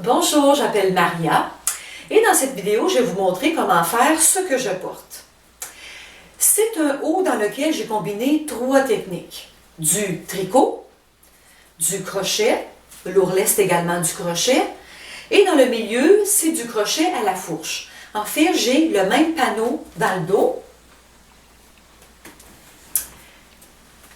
Bonjour, j'appelle Maria et dans cette vidéo, je vais vous montrer comment faire ce que je porte. C'est un haut dans lequel j'ai combiné trois techniques. Du tricot, du crochet, l'ourlet c'est également du crochet, et dans le milieu, c'est du crochet à la fourche. En fait, j'ai le même panneau dans le dos.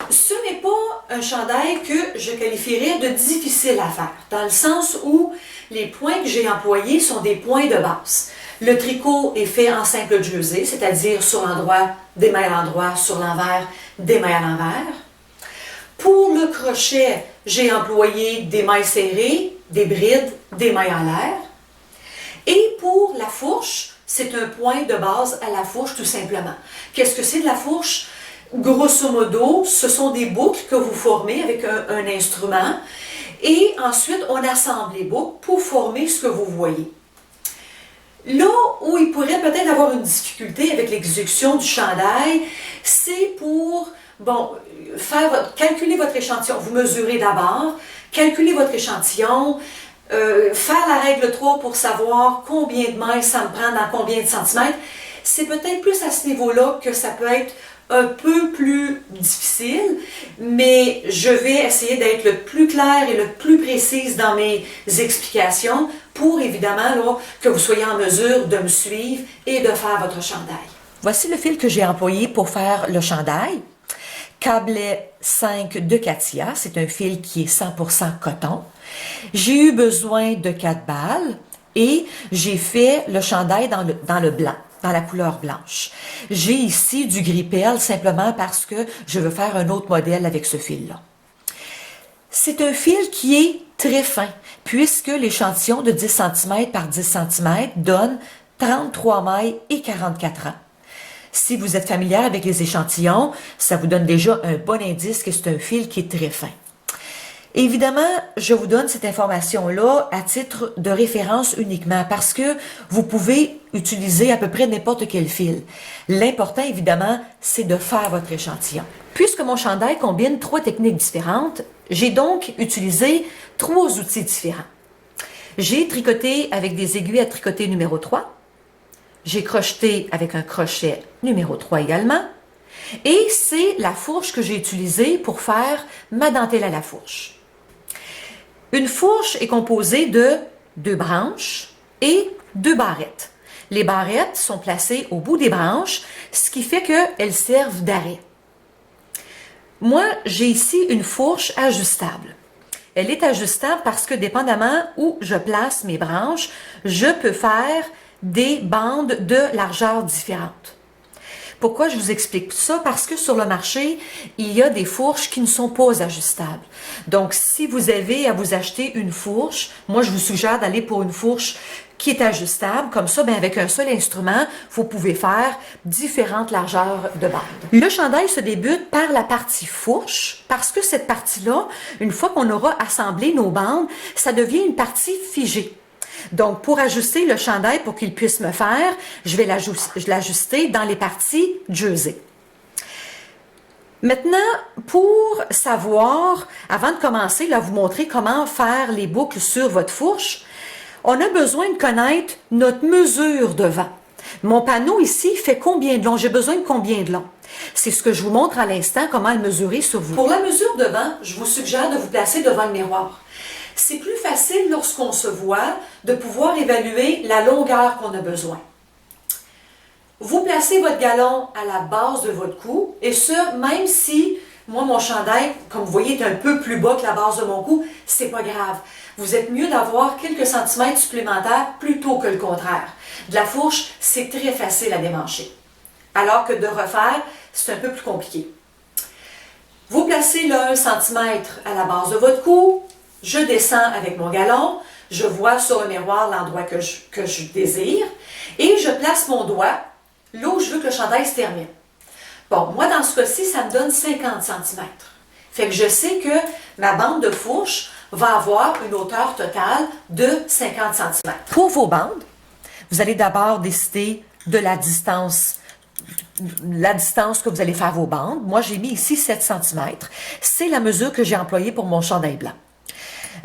Ce n'est pas un chandail que je qualifierais de difficile à faire, dans le sens où les points que j'ai employés sont des points de base. Le tricot est fait en simple jersey, c'est-à-dire sur l'endroit, des mailles à l'endroit, sur l'envers, des mailles à l'envers. Pour le crochet, j'ai employé des mailles serrées, des brides, des mailles en l'air. Et pour la fourche, c'est un point de base à la fourche tout simplement. Qu'est-ce que c'est de la fourche? Grosso modo, ce sont des boucles que vous formez avec un instrument et ensuite on assemble les boucles pour former ce que vous voyez. Là où il pourrait peut-être avoir une difficulté avec l'exécution du chandail, c'est pour calculer votre échantillon. Vous mesurez d'abord, calculez votre échantillon, faire la règle 3 pour savoir combien de mailles ça me prend dans combien de centimètres. C'est peut-être plus à ce niveau-là que ça peut être un peu plus difficile, mais je vais essayer d'être le plus clair et le plus précise dans mes explications pour évidemment là, que vous soyez en mesure de me suivre et de faire votre chandail. Voici le fil que j'ai employé pour faire le chandail. Câblet 5 de Catia, c'est un fil qui est 100% coton. J'ai eu besoin de 4 balles et j'ai fait le chandail dans le blanc, dans la couleur blanche. J'ai ici du gris perle simplement parce que je veux faire un autre modèle avec ce fil-là. C'est un fil qui est très fin puisque l'échantillon de 10 cm par 10 cm donne 33 mailles et 44 rangs. Si vous êtes familière avec les échantillons, ça vous donne déjà un bon indice que c'est un fil qui est très fin. Évidemment, je vous donne cette information-là à titre de référence uniquement parce que vous pouvez utiliser à peu près n'importe quel fil. L'important, évidemment, c'est de faire votre échantillon. Puisque mon chandail combine 3 techniques différentes, j'ai donc utilisé 3 outils différents. J'ai tricoté avec des aiguilles à tricoter numéro 3. J'ai crocheté avec un crochet numéro 3 également. Et c'est la fourche que j'ai utilisée pour faire ma dentelle à la fourche. Une fourche est composée de 2 branches et 2 barrettes. Les barrettes sont placées au bout des branches, ce qui fait qu'elles servent d'arrêt. Moi, j'ai ici une fourche ajustable. Elle est ajustable parce que dépendamment où je place mes branches, je peux faire des bandes de largeur différentes. Pourquoi je vous explique ça? Parce que sur le marché, il y a des fourches qui ne sont pas ajustables. Donc, si vous avez à vous acheter une fourche, moi, je vous suggère d'aller pour une fourche qui est ajustable. Comme ça, avec un seul instrument, vous pouvez faire différentes largeurs de bandes. Le chandail se débute par la partie fourche parce que cette partie-là, une fois qu'on aura assemblé nos bandes, ça devient une partie figée. Donc, pour ajuster le chandail pour qu'il puisse me faire, je vais l'ajuster dans les parties jersey. Maintenant, pour savoir, avant de commencer à vous montrer comment faire les boucles sur votre fourche, on a besoin de connaître notre mesure de vent. Mon panneau ici fait combien de long? J'ai besoin de combien de long? C'est ce que je vous montre à l'instant, comment le mesurer sur vous. Pour la mesure de vent, je vous suggère de vous placer devant le miroir. C'est plus facile lorsqu'on se voit de pouvoir évaluer la longueur qu'on a besoin. Vous placez votre galon à la base de votre cou et ce, même si moi mon chandail, comme vous voyez, est un peu plus bas que la base de mon cou, c'est pas grave. Vous êtes mieux d'avoir quelques centimètres supplémentaires plutôt que le contraire. De la fourche, c'est très facile à démancher. Alors que de refaire, c'est un peu plus compliqué. Vous placez le 1 cm à la base de votre cou. Je descends avec mon galon, je vois sur le miroir l'endroit que je désire et je place mon doigt là où je veux que le chandail se termine. Bon, moi dans ce cas-ci, ça me donne 50 cm. Fait que je sais que ma bande de fourche va avoir une hauteur totale de 50 cm. Pour vos bandes, vous allez d'abord décider de la distance que vous allez faire vos bandes. Moi, j'ai mis ici 7 cm. C'est la mesure que j'ai employée pour mon chandail blanc.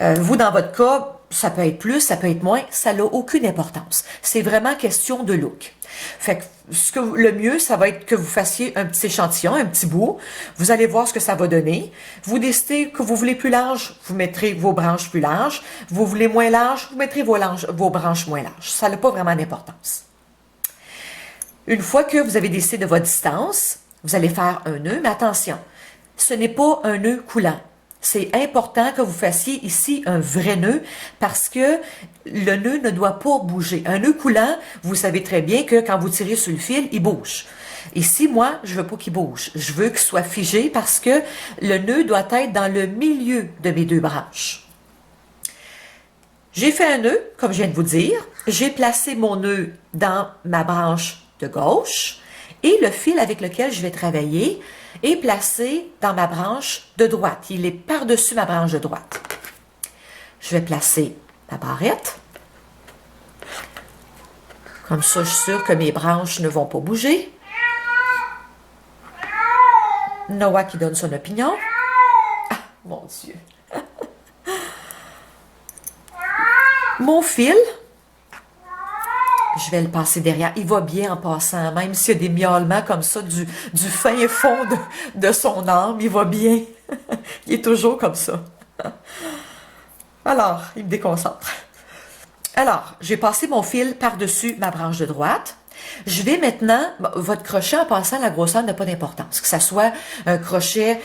Vous, dans votre cas, ça peut être plus, ça peut être moins, ça n'a aucune importance. C'est vraiment question de look. Fait que le mieux, ça va être que vous fassiez un petit échantillon, un petit bout. Vous allez voir ce que ça va donner. Vous décidez que vous voulez plus large, vous mettrez vos branches plus larges. Vous voulez moins large, vous mettrez vos branches moins larges. Ça n'a pas vraiment d'importance. Une fois que vous avez décidé de votre distance, vous allez faire un nœud, mais attention, ce n'est pas un nœud coulant. C'est important que vous fassiez ici un vrai nœud parce que le nœud ne doit pas bouger. Un nœud coulant, vous savez très bien que quand vous tirez sur le fil, il bouge. Ici, moi, je veux pas qu'il bouge. Je veux qu'il soit figé parce que le nœud doit être dans le milieu de mes deux branches. J'ai fait un nœud, comme je viens de vous dire. J'ai placé mon nœud dans ma branche de gauche et le fil avec lequel je vais travailler est placé dans ma branche de droite. Il est par-dessus ma branche de droite. Je vais placer ma barrette. Comme ça, je suis sûre que mes branches ne vont pas bouger. Noah qui donne son opinion. Ah, mon Dieu. Mon fil, je vais le passer derrière. Il va bien en passant, même s'il y a des miaulements comme ça du fin fond de son âme, il va bien. Il est toujours comme ça. Alors, il me déconcentre. Alors, j'ai passé mon fil par-dessus ma branche de droite. Je vais maintenant, votre crochet en passant, la grosseur n'a pas d'importance. Que ça soit un crochet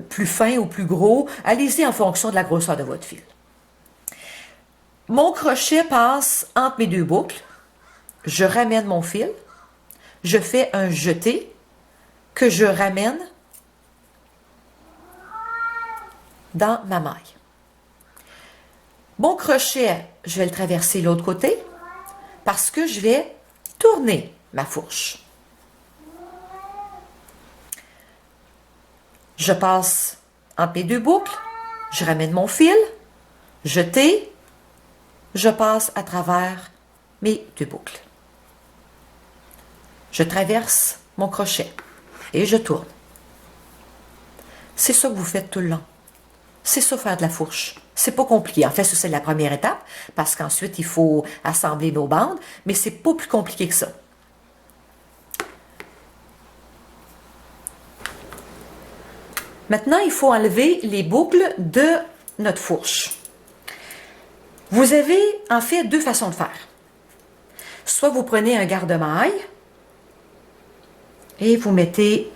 plus fin ou plus gros, allez-y en fonction de la grosseur de votre fil. Mon crochet passe entre mes deux boucles. Je ramène mon fil. Je fais un jeté que je ramène dans ma maille. Mon crochet, je vais le traverser de l'autre côté parce que je vais tourner ma fourche. Je passe entre mes deux boucles, je ramène mon fil, jeté, je passe à travers mes deux boucles. Je traverse mon crochet et je tourne. C'est ça que vous faites tout le long. C'est ça faire de la fourche. C'est pas compliqué. En fait, ça c'est la première étape parce qu'ensuite il faut assembler nos bandes, mais c'est pas plus compliqué que ça. Maintenant, il faut enlever les boucles de notre fourche. Vous avez en fait deux façons de faire. Soit vous prenez un garde-maille et vous mettez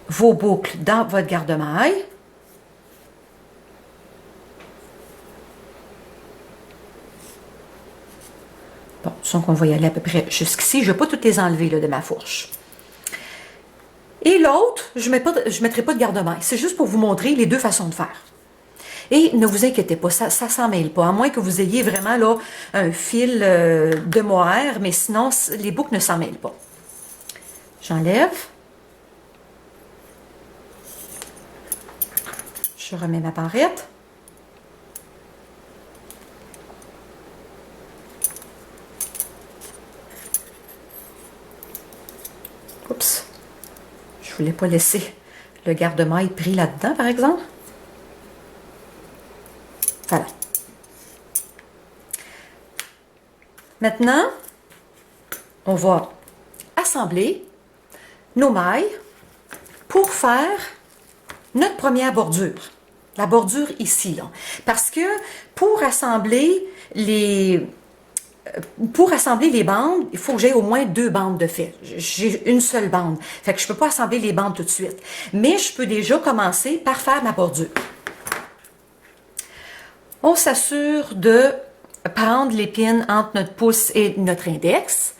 vos boucles dans votre garde-maille. Bon, donc on va y aller à peu près jusqu'ici. Je ne vais pas toutes les enlever là, de ma fourche. Et l'autre, je ne mettrai pas de garde-maille. C'est juste pour vous montrer les deux façons de faire. Et ne vous inquiétez pas, ça ne s'en mêle pas, à moins que vous ayez vraiment là un fil de mohair, mais sinon, les boucles ne s'en mêlent pas. J'enlève. Je remets ma barrette. Oups. Je ne voulais pas laisser le garde-maille pris là-dedans, par exemple. Voilà. Maintenant, on va assembler nos mailles pour faire notre première bordure. La bordure ici, là. Parce que pour assembler les bandes, il faut que j'aie au moins deux bandes de fil. J'ai une seule bande. Fait que je ne peux pas assembler les bandes tout de suite. Mais je peux déjà commencer par faire ma bordure. On s'assure de prendre l'épine entre notre pouce et notre index.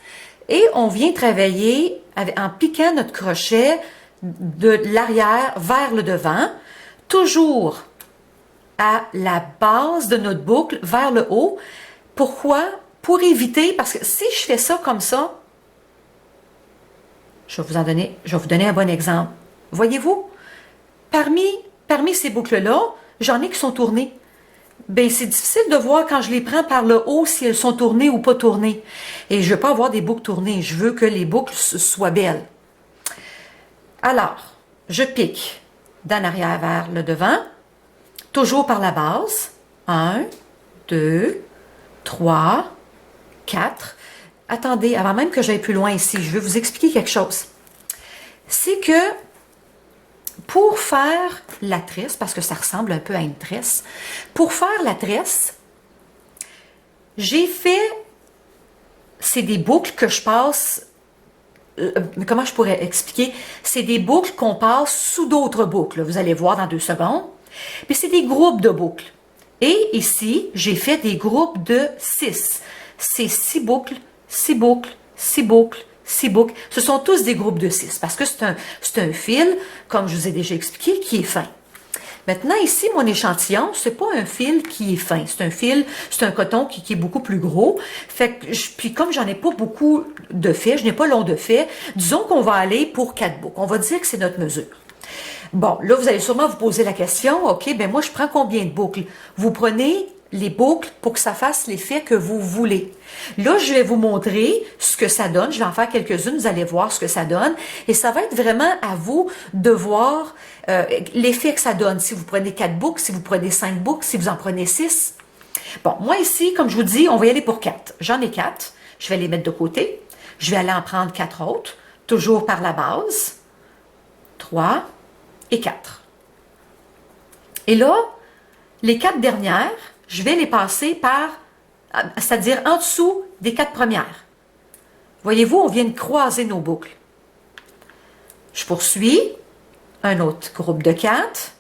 Et on vient travailler en piquant notre crochet de l'arrière vers le devant, toujours à la base de notre boucle vers le haut. Pourquoi? Pour éviter, parce que si je fais ça comme ça, je vais vous donner un bon exemple. Voyez-vous, parmi ces boucles-là, j'en ai qui sont tournées. Ben, c'est difficile de voir quand je les prends par le haut si elles sont tournées ou pas tournées. Et je ne veux pas avoir des boucles tournées. Je veux que les boucles soient belles. Alors, je pique d'en arrière vers le devant, toujours par la base. 1, 2, 3, 4. Attendez, avant même que j'aille plus loin ici, je vais vous expliquer quelque chose. C'est que pour faire la tresse, parce que ça ressemble un peu à une tresse, pour faire la tresse, j'ai fait, c'est des boucles que je passe, comment je pourrais expliquer? C'est des boucles qu'on passe sous d'autres boucles, vous allez voir dans 2 secondes. Puis c'est des groupes de boucles. Et ici, j'ai fait des groupes de 6. C'est 6 boucles, 6 boucles, 6 boucles, 6 boucles. Ce sont tous des groupes de 6 parce que c'est un fil, comme je vous ai déjà expliqué, qui est fin. Maintenant, ici, mon échantillon, c'est pas un fil qui est fin. C'est un fil, c'est un coton qui est beaucoup plus gros. Fait que, puis comme j'en ai pas beaucoup de fait, je n'ai pas long de fait, disons qu'on va aller pour 4 boucles. On va dire que c'est notre mesure. Bon, là, vous allez sûrement vous poser la question, OK, ben moi, je prends combien de boucles? Vous prenez les boucles pour que ça fasse l'effet que vous voulez. Là, je vais vous montrer ce que ça donne. Je vais en faire quelques-unes, vous allez voir ce que ça donne. Et ça va être vraiment à vous de voir l'effet que ça donne. Si vous prenez 4 boucles, si vous prenez 5 boucles, si vous en prenez 6. Bon, moi ici, comme je vous dis, on va y aller pour 4. J'en ai 4. Je vais les mettre de côté. Je vais aller en prendre 4 autres, toujours par la base. 3 et 4. Et là, les 4 dernières, je vais les passer par, c'est-à-dire en dessous des 4 premières. Voyez-vous, on vient de croiser nos boucles. Je poursuis. Un autre groupe de 4.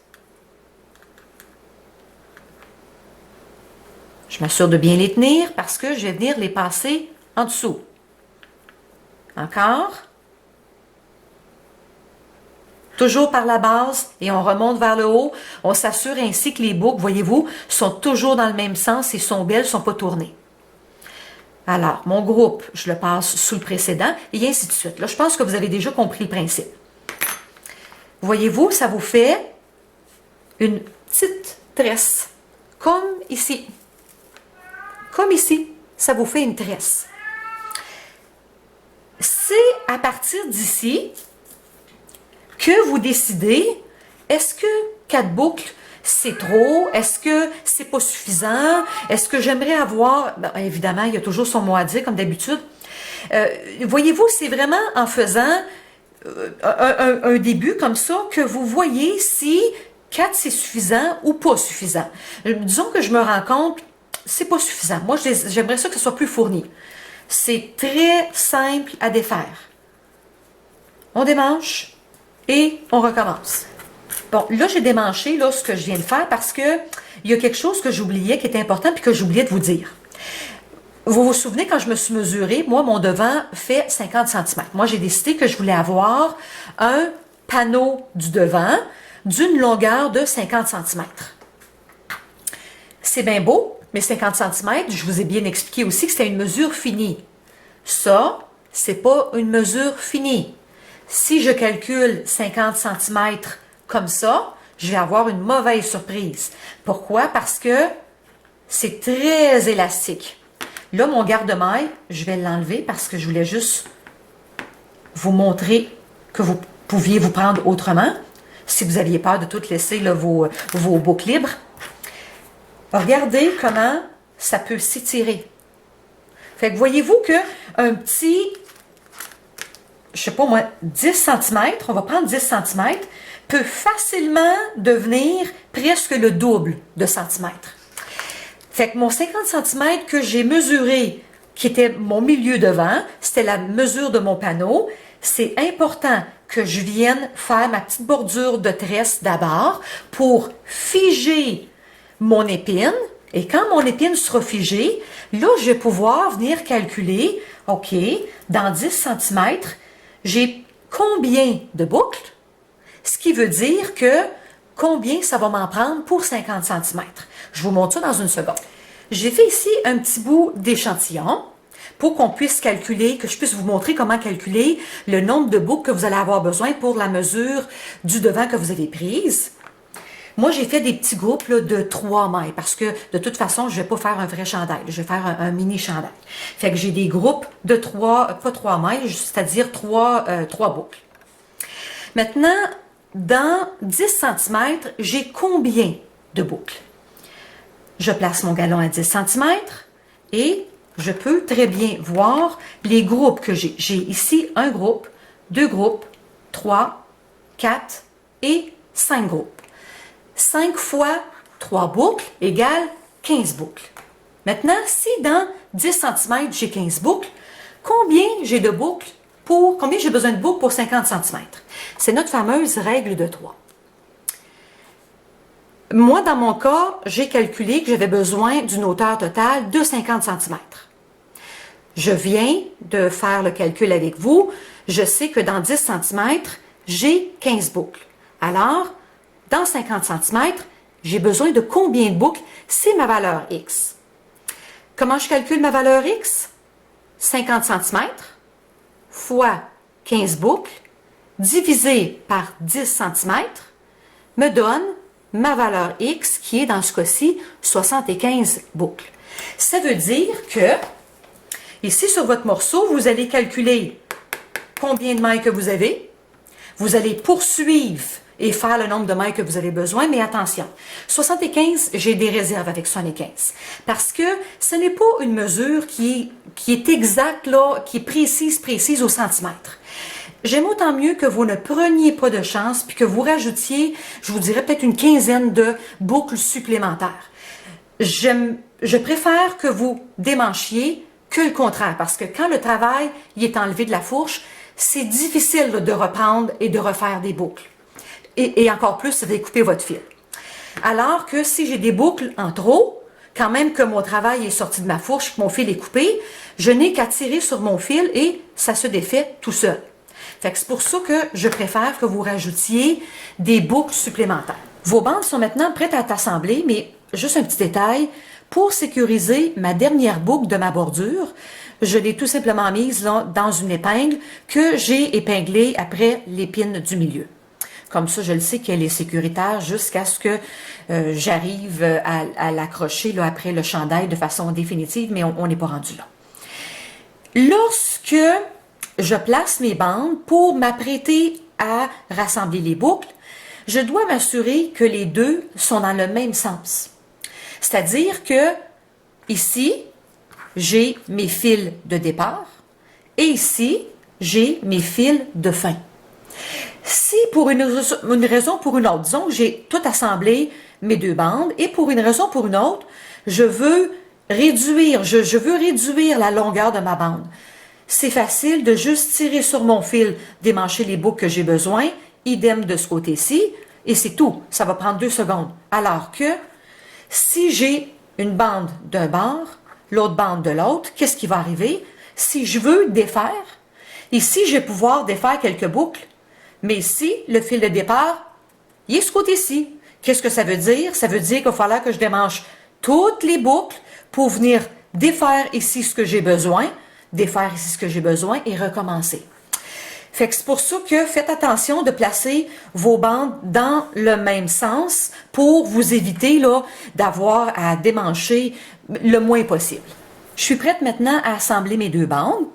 Je m'assure de bien les tenir parce que je vais venir les passer en dessous. Encore. Toujours par la base et on remonte vers le haut. On s'assure ainsi que les boucles, voyez-vous, sont toujours dans le même sens et sont belles, ne sont pas tournées. Alors, mon groupe, je le passe sous le précédent et ainsi de suite. Là, je pense que vous avez déjà compris le principe. Voyez-vous, ça vous fait une petite tresse, comme ici. Comme ici, ça vous fait une tresse. C'est à partir d'ici que vous décidez, est-ce que 4 boucles, c'est trop? Est-ce que c'est pas suffisant? Est-ce que j'aimerais avoir... Ben, évidemment, il y a toujours son mot à dire, comme d'habitude. Voyez-vous, c'est vraiment en faisant un début comme ça que vous voyez si 4 c'est suffisant ou pas suffisant. Disons que je me rends compte, c'est pas suffisant. Moi, j'aimerais ça que ce soit plus fourni. C'est très simple à défaire. On démanche et on recommence. Bon, là, j'ai démanché là, ce que je viens de faire parce que il y a quelque chose que j'oubliais qui est important puis que j'oubliais de vous dire. Vous vous souvenez, quand je me suis mesurée, moi, mon devant fait 50 cm. Moi, j'ai décidé que je voulais avoir un panneau du devant d'une longueur de 50 cm. C'est bien beau, mais 50 cm, je vous ai bien expliqué aussi que c'était une mesure finie. Ça, c'est pas une mesure finie. Si je calcule 50 cm comme ça, je vais avoir une mauvaise surprise. Pourquoi? Parce que c'est très élastique. Là, mon garde-maille, je vais l'enlever parce que je voulais juste vous montrer que vous pouviez vous prendre autrement, si vous aviez peur de tout laisser là, vos boucles libres. Regardez comment ça peut s'étirer. Fait que voyez-vous qu'un petit, je sais pas moi, 10 cm, on va prendre 10 cm, peut facilement devenir presque le double de centimètres. Fait que mon 50 cm que j'ai mesuré, qui était mon milieu devant, c'était la mesure de mon panneau. C'est important que je vienne faire ma petite bordure de tresse d'abord pour figer mon épine. Et quand mon épine sera figée, là, je vais pouvoir venir calculer, OK, dans 10 cm, j'ai combien de boucles? Ce qui veut dire que combien ça va m'en prendre pour 50 cm. Je vous montre ça dans une seconde. J'ai fait ici un petit bout d'échantillon pour qu'on puisse calculer, que je puisse vous montrer comment calculer le nombre de boucles que vous allez avoir besoin pour la mesure du devant que vous avez prise. Moi, j'ai fait des petits groupes là, de 3 mailles parce que de toute façon, je ne vais pas faire un vrai chandail. Je vais faire un mini chandail. Fait que j'ai des groupes de 3, pas 3 mailles, c'est-à-dire 3 boucles. Maintenant, dans 10 cm, j'ai combien de boucles? Je place mon galon à 10 cm et je peux très bien voir les groupes que j'ai. J'ai ici un groupe, 2 groupes, 3, 4 et 5 groupes. 5 fois 3 boucles égale 15 boucles. Maintenant, si dans 10 cm, j'ai 15 boucles, combien j'ai besoin de boucles pour 50 cm? C'est notre fameuse règle de 3. Moi, dans mon cas, j'ai calculé que j'avais besoin d'une hauteur totale de 50 cm. Je viens de faire le calcul avec vous. Je sais que dans 10 cm, j'ai 15 boucles. Alors, dans 50 cm, j'ai besoin de combien de boucles? C'est ma valeur X. Comment je calcule ma valeur X? 50 cm fois 15 boucles divisé par 10 cm me donne ma valeur X qui est dans ce cas-ci 75 boucles. Ça veut dire que ici sur votre morceau, vous allez calculer combien de mailles que vous avez. Vous allez poursuivre et faire le nombre de mailles que vous avez besoin, mais attention, 75, j'ai des réserves avec 75, parce que ce n'est pas une mesure qui est exacte, là, qui est précise au centimètre. J'aime autant mieux que vous ne preniez pas de chance, puis que vous rajoutiez, je vous dirais peut-être une quinzaine de boucles supplémentaires. Je préfère que vous démanchiez que le contraire, parce que quand le travail il est enlevé de la fourche, c'est difficile de reprendre et de refaire des boucles. Et encore plus, ça va couper votre fil. Alors que si j'ai des boucles en trop, quand même que mon travail est sorti de ma fourche, que mon fil est coupé, je n'ai qu'à tirer sur mon fil et ça se défait tout seul. Fait que c'est pour ça que je préfère que vous rajoutiez des boucles supplémentaires. Vos bandes sont maintenant prêtes à être assemblées, mais juste un petit détail, pour sécuriser ma dernière boucle de ma bordure, je l'ai tout simplement mise là, dans une épingle que j'ai épinglée après l'épine du milieu. Comme ça, je le sais qu'elle est sécuritaire jusqu'à ce que j'arrive à l'accrocher là, après le chandail de façon définitive, mais on n'est pas rendu là. Lorsque je place mes bandes pour m'apprêter à rassembler les boucles, je dois m'assurer que les deux sont dans le même sens. C'est-à-dire que ici, j'ai mes fils de départ et ici, j'ai mes fils de fin. Si pour une raison ou pour une autre, disons que j'ai tout assemblé mes deux bandes et pour une raison ou pour une autre, je veux réduire la longueur de ma bande. C'est facile de juste tirer sur mon fil, démancher les boucles que j'ai besoin, idem de ce côté-ci, et c'est tout. Ça va prendre 2 secondes. Alors que si j'ai une bande d'un bord, l'autre bande de l'autre, qu'est-ce qui va arriver? Si je veux défaire, ici, je vais pouvoir défaire quelques boucles, mais ici, le fil de départ, il est ce côté-ci. Qu'est-ce que ça veut dire? Ça veut dire qu'il va falloir que je démanche toutes les boucles pour venir défaire ici ce que j'ai besoin, défaire ici ce que j'ai besoin et recommencer. Fait que c'est pour ça que faites attention de placer vos bandes dans le même sens pour vous éviter là d'avoir à démancher le moins possible. Je suis prête maintenant à assembler mes deux bandes.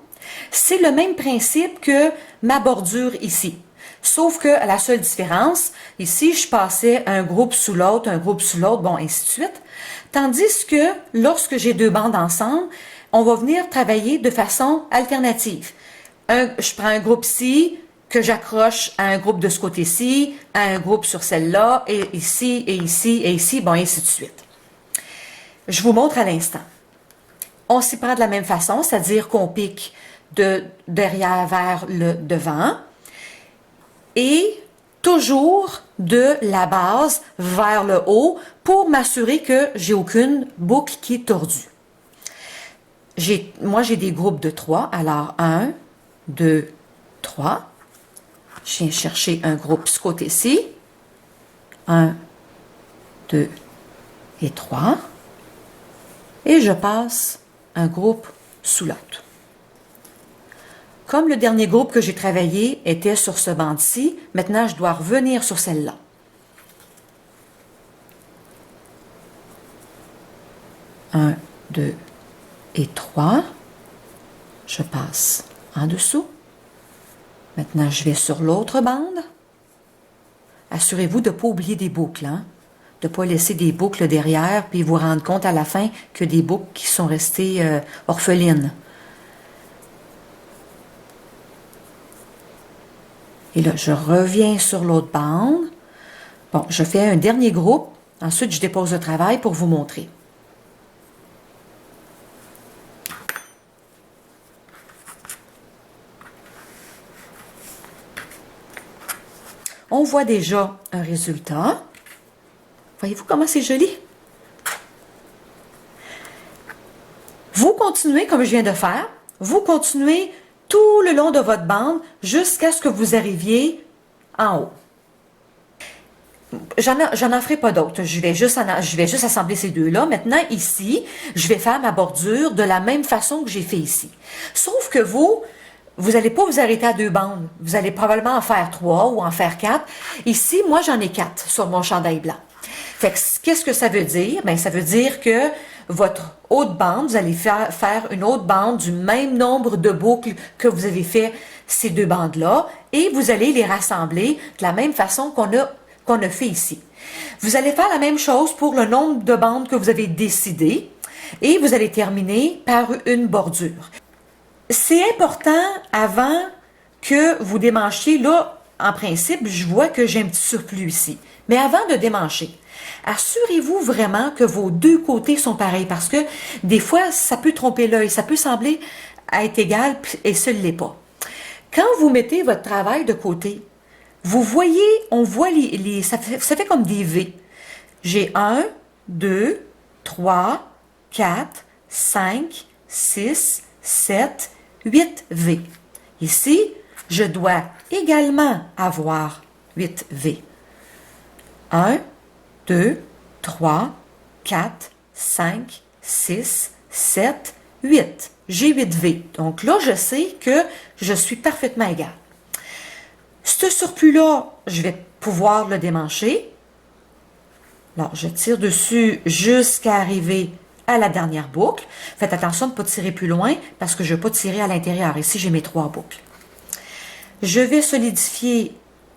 C'est le même principe que ma bordure ici. Sauf que la seule différence, ici, je passais un groupe sous l'autre, bon, ainsi de suite. Tandis que lorsque j'ai deux bandes ensemble, on va venir travailler de façon alternative. Je prends un groupe ici, que j'accroche à un groupe de ce côté-ci, à un groupe sur celle-là, et ici, et ici, et ici, bon, ainsi de suite. Je vous montre à l'instant. On s'y prend de la même façon, c'est-à-dire qu'on pique de derrière vers le devant, et toujours de la base vers le haut pour m'assurer que j'ai aucune boucle qui est tordue. Moi, j'ai des groupes de 3. Alors, 1, 2, 3. Je viens chercher un groupe ce côté-ci. 1, 2 et 3. Et je passe un groupe sous l'autre. Comme le dernier groupe que j'ai travaillé était sur ce banc-ci, maintenant je dois revenir sur celle-là. Un, 2 et 3. Je passe en dessous. Maintenant, je vais sur l'autre bande. Assurez-vous de ne pas oublier des boucles. Hein? de ne pas laisser des boucles derrière, puis vous rendre compte à la fin que des boucles qui sont restées orphelines. Et là, je reviens sur l'autre bande. Bon, je fais un dernier groupe. Ensuite, je dépose le travail pour vous montrer. On voit déjà un résultat. Voyez-vous comment c'est joli? Vous continuez comme je viens de faire. Vous continuez tout le long de votre bande jusqu'à ce que vous arriviez en haut. J'en en ferai pas d'autres. Je vais juste assembler ces deux-là. Maintenant, ici, je vais faire ma bordure de la même façon que j'ai fait ici. Sauf que vous n'allez pas vous arrêter à 2 bandes. Vous allez probablement en faire 3 ou en faire 4. Ici, moi, j'en ai 4 sur mon chandail blanc. Fait que, qu'est-ce que ça veut dire? Bien, ça veut dire que votre haute bande, vous allez faire une autre bande du même nombre de boucles que vous avez fait ces 2 bandes-là et vous allez les rassembler de la même façon qu'on a fait ici. Vous allez faire la même chose pour le nombre de bandes que vous avez décidé et vous allez terminer par une bordure. C'est important avant que vous démanchiez, là, en principe, je vois que j'ai un petit surplus ici. Mais avant de démancher, assurez-vous vraiment que vos 2 côtés sont pareils parce que des fois, ça peut tromper l'œil, ça peut sembler être égal et ce ne l'est pas. Quand vous mettez votre travail de côté, vous voyez, on voit ça fait comme des V. J'ai 1, 2, 3, 4, 5, 6, 7, 8 V. Ici, je dois également avoir 8 V. 1, 2, 3, 4, 5, 6, 7, 8. J'ai 8 V. Donc là, je sais que je suis parfaitement égale. Ce surplus-là, je vais pouvoir le démancher. Alors, je tire dessus jusqu'à arriver à la dernière boucle. Faites attention de ne pas tirer plus loin parce que je ne vais pas tirer à l'intérieur. Ici, j'ai mes 3 boucles. Je vais solidifier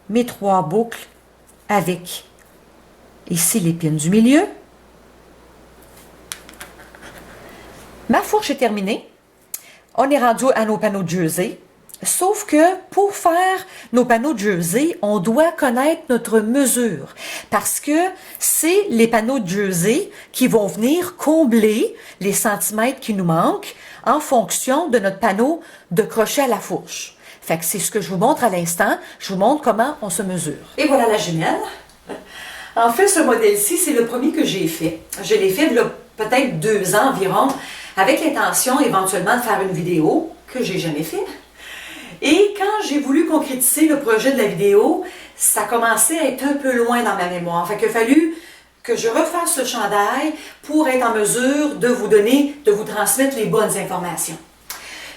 mes 3 boucles avec ici l'épine du milieu. Ma fourche est terminée. On est rendu à nos panneaux de jersey. Sauf que pour faire nos panneaux de jersey, on doit connaître notre mesure parce que c'est les panneaux de jersey qui vont venir combler les centimètres qui nous manquent en fonction de notre panneau de crochet à la fourche. Fait que c'est ce que je vous montre à l'instant. Je vous montre comment on se mesure. Et voilà la jumelle. En fait, ce modèle-ci, c'est le premier que j'ai fait. Je l'ai fait il y a peut-être 2 ans environ, avec l'intention éventuellement de faire une vidéo que j'ai jamais fait. Et quand j'ai voulu concrétiser le projet de la vidéo, ça commençait à être un peu loin dans ma mémoire. Fait qu'il a fallu que je refasse le chandail pour être en mesure de vous transmettre les bonnes informations.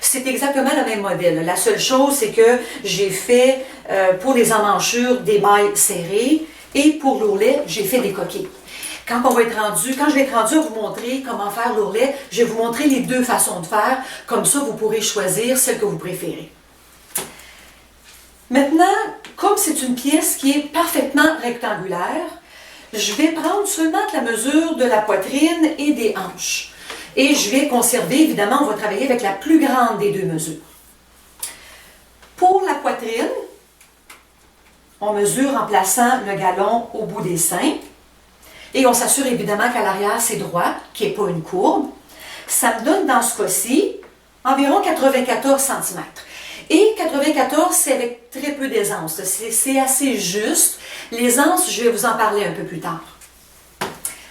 C'est exactement le même modèle. La seule chose, c'est que j'ai fait pour les emmanchures des mailles serrées et pour l'ourlet, j'ai fait des coquilles. Quand je vais être rendu à vous montrer comment faire l'ourlet, je vais vous montrer les 2 façons de faire. Comme ça, vous pourrez choisir celle que vous préférez. Maintenant, comme c'est une pièce qui est parfaitement rectangulaire, je vais prendre seulement la mesure de la poitrine et des hanches. Et je vais conserver, évidemment, on va travailler avec la plus grande des 2 mesures. Pour la poitrine, on mesure en plaçant le galon au bout des seins. Et on s'assure évidemment qu'à l'arrière, c'est droit, qu'il n'y ait pas une courbe. Ça me donne, dans ce cas-ci, environ 94 cm. Et 94, c'est avec très peu d'aisance. C'est assez juste. Les anses, je vais vous en parler un peu plus tard.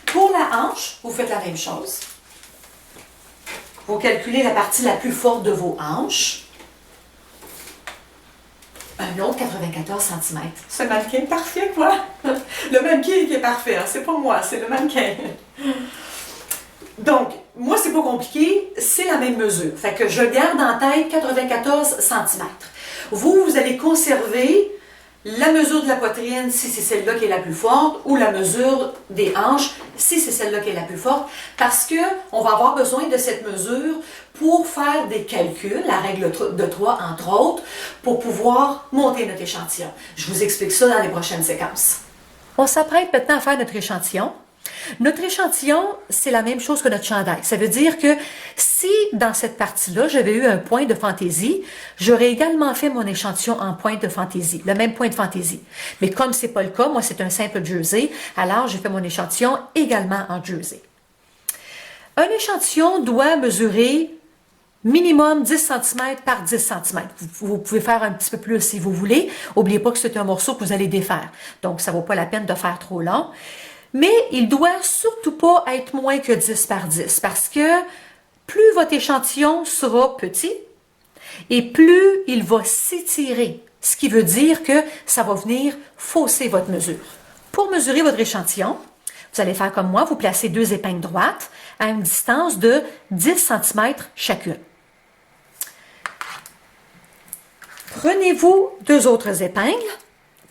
Pour la hanche, vous faites la même chose. Vous calculez la partie la plus forte de vos hanches. Un autre 94 cm. Ce mannequin est parfait, quoi! Le mannequin qui est parfait, hein? C'est pas moi, c'est le mannequin. Donc, moi, c'est pas compliqué, c'est la même mesure. Fait que je garde en tête 94 cm. Vous allez conserver la mesure de la poitrine si c'est celle-là qui est la plus forte ou la mesure des hanches si c'est celle-là qui est la plus forte parce qu'on va avoir besoin de cette mesure pour faire des calculs, la règle de 3 entre autres, pour pouvoir monter notre échantillon. Je vous explique ça dans les prochaines séquences. On s'apprête maintenant à faire notre échantillon. Notre échantillon, c'est la même chose que notre chandail. Ça veut dire que si dans cette partie-là, j'avais eu un point de fantaisie, j'aurais également fait mon échantillon en point de fantaisie, le même point de fantaisie. Mais comme c'est pas le cas, moi c'est un simple jersey, alors j'ai fait mon échantillon également en jersey. Un échantillon doit mesurer minimum 10 cm par 10 cm. Vous pouvez faire un petit peu plus si vous voulez. N'oubliez pas que c'est un morceau que vous allez défaire. Donc, ça ne vaut pas la peine de faire trop long. Mais il doit surtout pas être moins que 10 par 10 parce que plus votre échantillon sera petit et plus il va s'étirer. Ce qui veut dire que ça va venir fausser votre mesure. Pour mesurer votre échantillon, vous allez faire comme moi, vous placez 2 épingles droites à une distance de 10 cm chacune. Prenez-vous 2 autres épingles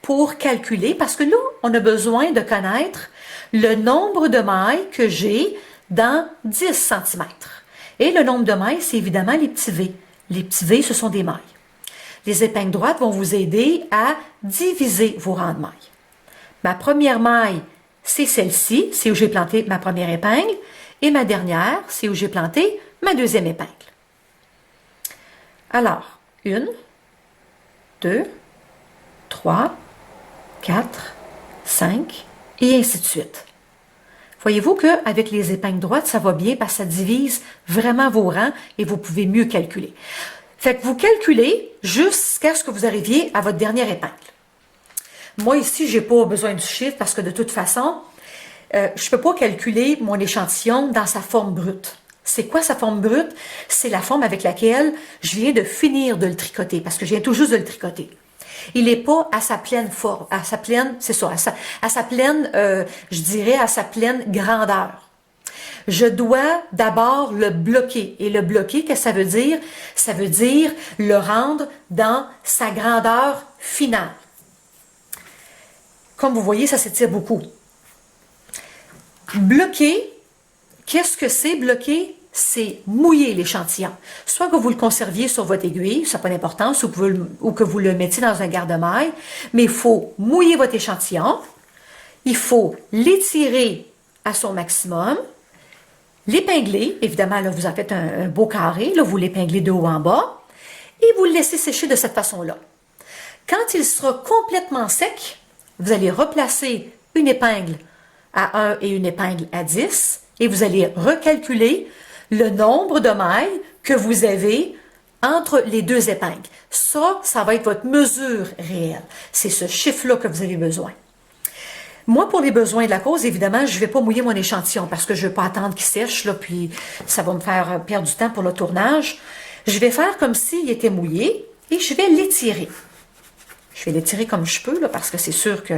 pour calculer, parce que là, on a besoin de connaître le nombre de mailles que j'ai dans 10 cm. Et le nombre de mailles, c'est évidemment les petits V. Les petits V, ce sont des mailles. Les épingles droites vont vous aider à diviser vos rangs de mailles. Ma première maille, c'est celle-ci, c'est où j'ai planté ma première épingle, et ma dernière, c'est où j'ai planté ma deuxième épingle. Alors, 1, 2, 3, 4, 5, et ainsi de suite. Voyez-vous qu'avec les épingles droites, ça va bien parce que ça divise vraiment vos rangs et vous pouvez mieux calculer. Fait que vous calculez jusqu'à ce que vous arriviez à votre dernière épingle. Moi, ici, je n'ai pas besoin du chiffre parce que de toute façon, je ne peux pas calculer mon échantillon dans sa forme brute. C'est quoi sa forme brute? C'est la forme avec laquelle je viens de finir de le tricoter, parce que je viens tout juste de le tricoter. Il n'est pas à sa pleine forme, à sa pleine, c'est ça, à sa pleine, je dirais, à sa pleine grandeur. Je dois d'abord le bloquer. Et le bloquer, qu'est-ce que ça veut dire? Ça veut dire le rendre dans sa grandeur finale. Comme vous voyez, ça s'étire beaucoup. Bloquer, qu'est-ce que c'est bloquer? C'est mouiller l'échantillon. Soit que vous le conserviez sur votre aiguille, ça n'a pas d'importance, ou que vous le mettiez dans un garde-maille, mais il faut mouiller votre échantillon, il faut l'étirer à son maximum, l'épingler, évidemment, là, vous en faites un beau carré, là, vous l'épinglez de haut en bas, et vous le laissez sécher de cette façon-là. Quand il sera complètement sec, vous allez replacer une épingle à 1 et une épingle à 10, et vous allez recalculer le nombre de mailles que vous avez entre les 2 épingles. Ça va être votre mesure réelle. C'est ce chiffre-là que vous avez besoin. Moi, pour les besoins de la cause, évidemment, je ne vais pas mouiller mon échantillon parce que je ne vais pas attendre qu'il sèche, là, puis ça va me faire perdre du temps pour le tournage. Je vais faire comme s'il était mouillé et je vais l'étirer. Je vais l'étirer comme je peux, là, parce que c'est sûr que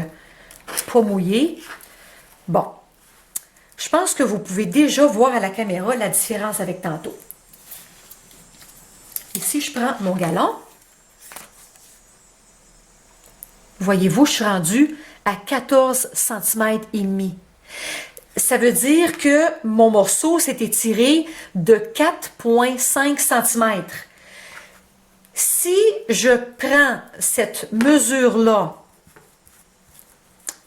pas mouillé. Bon. Je pense que vous pouvez déjà voir à la caméra la différence avec tantôt. Ici, je prends mon galon. Voyez-vous, je suis rendue à 14 cm et demi. Ça veut dire que mon morceau s'est étiré de 4,5 cm. Si je prends cette mesure-là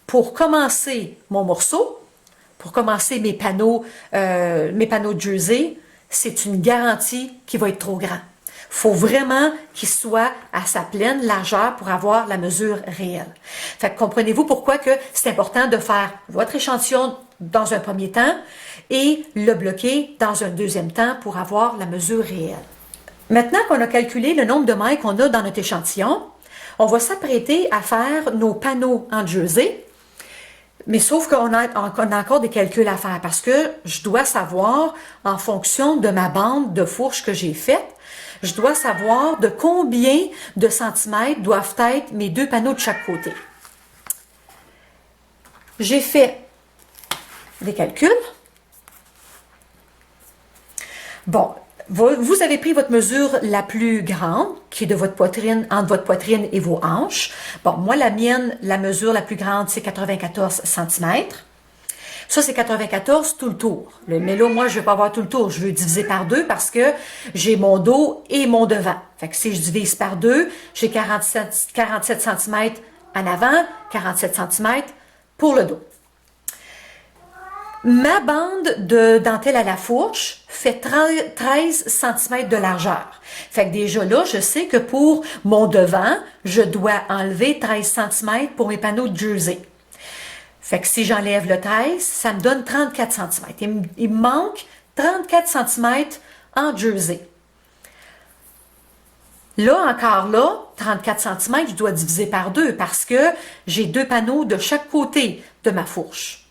pour commencer mon morceau, pour commencer mes panneaux de jersey, c'est une garantie qui va être trop grand. Il faut vraiment qu'il soit à sa pleine largeur pour avoir la mesure réelle. Fait que comprenez-vous pourquoi que c'est important de faire votre échantillon dans un premier temps et le bloquer dans un deuxième temps pour avoir la mesure réelle. Maintenant qu'on a calculé le nombre de mailles qu'on a dans notre échantillon, on va s'apprêter à faire nos panneaux en jersey. Mais sauf qu'on a encore des calculs à faire parce que je dois savoir, en fonction de ma bande de fourche que j'ai faite, je dois savoir de combien de centimètres doivent être mes 2 panneaux de chaque côté. J'ai fait des calculs. Bon, vous avez pris votre mesure la plus grande, qui est de votre poitrine, entre votre poitrine et vos hanches. Bon, moi, la mienne, la mesure la plus grande, c'est 94 cm. Ça, c'est 94 tout le tour. Mais là, moi, je ne vais pas avoir tout le tour. Je veux diviser par 2 parce que j'ai mon dos et mon devant. Fait que si je divise par 2, j'ai 47 cm en avant, 47 cm pour le dos. Ma bande de dentelle à la fourche fait 13 cm de largeur. Fait que déjà là, je sais que pour mon devant, je dois enlever 13 cm pour mes panneaux de jersey. Fait que si j'enlève le 13, ça me donne 34 cm. Il me manque 34 cm en jersey. Là, encore là, 34 cm, je dois diviser par 2 parce que j'ai 2 panneaux de chaque côté de ma fourche.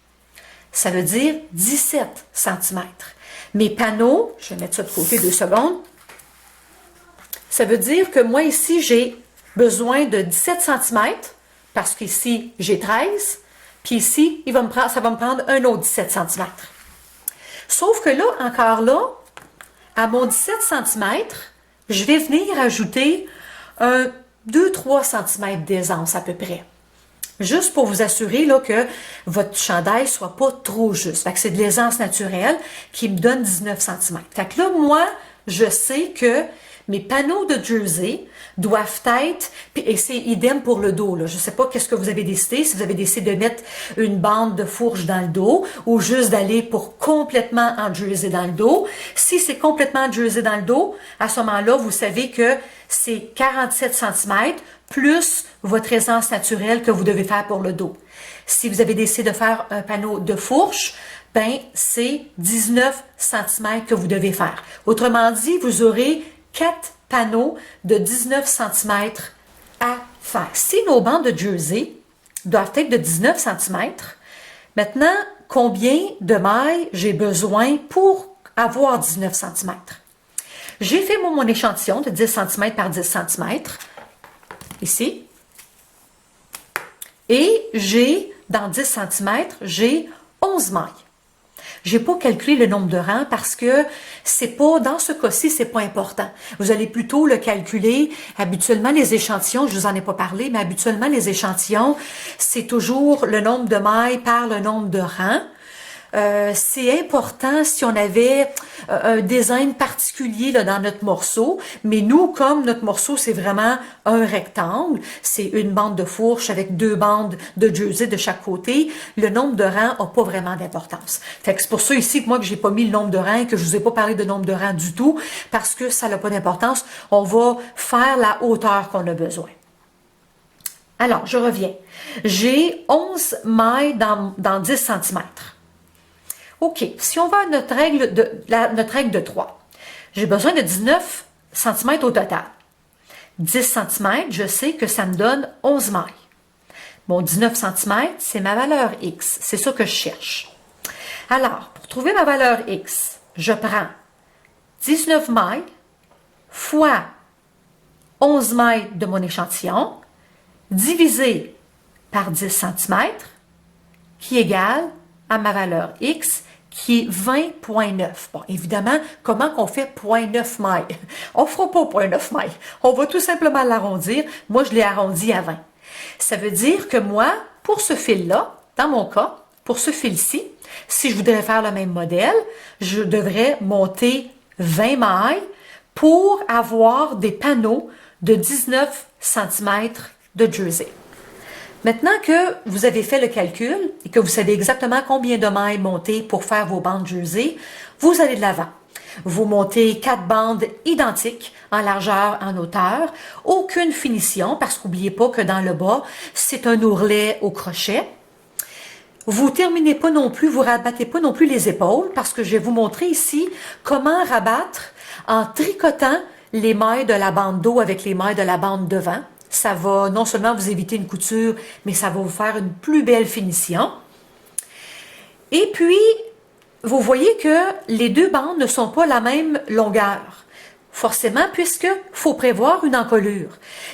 Ça veut dire 17 cm. Mes panneaux, je vais mettre ça de côté 2 secondes. Ça veut dire que moi ici, j'ai besoin de 17 cm parce qu'ici, j'ai 13. Puis ici, ça va me prendre un autre 17 cm. Sauf que là, encore là, à mon 17 cm, je vais venir ajouter un 2-3 cm d'aisance à peu près. Juste pour vous assurer là, que votre chandail soit pas trop juste. Fait que c'est de l'aisance naturelle qui me donne 19 cm. Fait que là, moi, je sais que mes panneaux de jersey doivent être, et c'est idem pour le dos, là. Je sais pas qu'est-ce que vous avez décidé, si vous avez décidé de mettre une bande de fourche dans le dos ou juste d'aller pour complètement en jersey dans le dos. Si c'est complètement en jersey dans le dos, à ce moment-là, vous savez que c'est 47 cm plus votre aisance naturelle que vous devez faire pour le dos. Si vous avez décidé de faire un panneau de fourche, ben c'est 19 cm que vous devez faire. Autrement dit, vous aurez 4 panneaux de 19 cm à faire. Si nos bandes de jersey doivent être de 19 cm, maintenant, combien de mailles j'ai besoin pour avoir 19 cm? J'ai fait mon échantillon de 10 cm par 10 cm, ici, et j'ai, dans 10 cm, j'ai 11 mailles. J'ai pas calculé le nombre de rangs parce que c'est pas, dans ce cas-ci, c'est pas important. Vous allez plutôt le calculer. Habituellement, les échantillons, je vous en ai pas parlé, mais habituellement, les échantillons, c'est toujours le nombre de mailles par le nombre de rangs. C'est important si on avait un design particulier là, dans notre morceau, mais nous, comme notre morceau, c'est vraiment un rectangle, c'est une bande de fourche avec 2 bandes de jersey de chaque côté, le nombre de rangs n'a pas vraiment d'importance. Fait que c'est pour ça ici que moi que j'ai pas mis le nombre de rangs et que je vous ai pas parlé de nombre de rangs du tout, parce que ça n'a pas d'importance. On va faire la hauteur qu'on a besoin. Alors, je reviens. J'ai 11 mailles dans 10 cm. OK, si on va à notre règle de 3, j'ai besoin de 19 cm au total. 10 cm, je sais que ça me donne 11 mailles. Mon 19 cm, c'est ma valeur X. C'est ça que je cherche. Alors, pour trouver ma valeur X, je prends 19 mailles fois 11 mailles de mon échantillon, divisé par 10 cm, qui égale à ma valeur X, qui est 20,9. Bon, évidemment, comment qu'on fait 0,9 mailles? On ne fera pas 0,9 mailles. On va tout simplement l'arrondir. Moi, je l'ai arrondi à 20. Ça veut dire que moi, pour ce fil-là, dans mon cas, pour ce fil-ci, si je voudrais faire le même modèle, je devrais monter 20 mailles pour avoir des panneaux de 19 cm de jersey. Maintenant que vous avez fait le calcul et que vous savez exactement combien de mailles monter pour faire vos bandes jersey, vous allez de l'avant. Vous montez 4 bandes identiques en largeur, en hauteur, aucune finition parce qu'oubliez pas que dans le bas, c'est un ourlet au crochet. Vous terminez pas non plus, vous rabattez pas non plus les épaules parce que je vais vous montrer ici comment rabattre en tricotant les mailles de la bande dos avec les mailles de la bande devant. Ça va non seulement vous éviter une couture, mais ça va vous faire une plus belle finition. Et puis, vous voyez que les 2 bandes ne sont pas la même longueur. Forcément, puisque faut prévoir une encolure.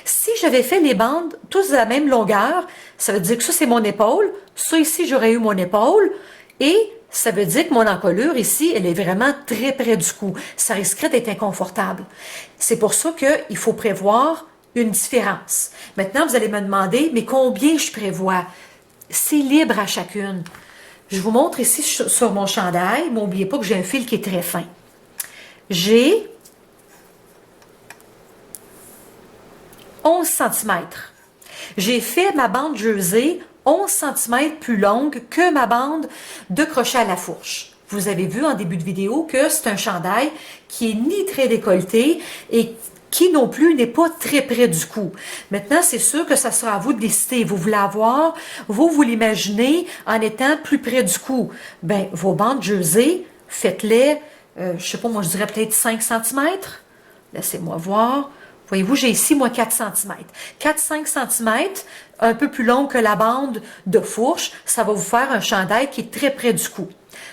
Si j'avais fait les bandes tous de la même longueur, ça veut dire que ça, c'est mon épaule. Ça, ici, j'aurais eu mon épaule. Et ça veut dire que mon encolure, ici, elle est vraiment très près du cou. Ça risquerait d'être inconfortable. C'est pour ça qu'il faut prévoir une différence. Maintenant, vous allez me demander, mais combien je prévois? C'est libre à chacune. Je vous montre ici sur mon chandail, mais n'oubliez pas que j'ai un fil qui est très fin. J'ai 11 cm. j'ai fait ma bande jersey 11 cm plus longue que ma bande de crochet à la fourche. Vous avez vu en début de vidéo que c'est un chandail qui est ni très décolleté et qui non plus n'est pas très près du cou. Maintenant, c'est sûr que ça sera à vous de décider. Vous voulez avoir, vous l'imaginez en étant plus près du cou. Ben, vos bandes jersey, faites-les, je sais pas, moi je dirais peut-être 5 cm. Laissez-moi voir. Voyez-vous, j'ai ici, moi, 4 cm. 4-5 cm, un peu plus long que la bande de fourche, ça va vous faire un chandail qui est très près du cou.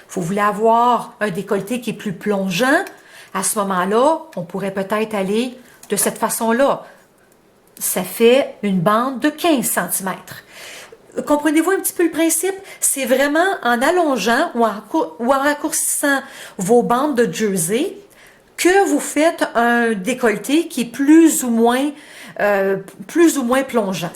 Vous voulez avoir un décolleté qui est plus plongeant, à ce moment-là, on pourrait peut-être aller de cette façon-là. Ça fait une bande de 15 cm. Comprenez-vous un petit peu le principe? C'est vraiment en allongeant ou en raccourcissant vos bandes de jersey que vous faites un décolleté qui est plus ou moins plongeant.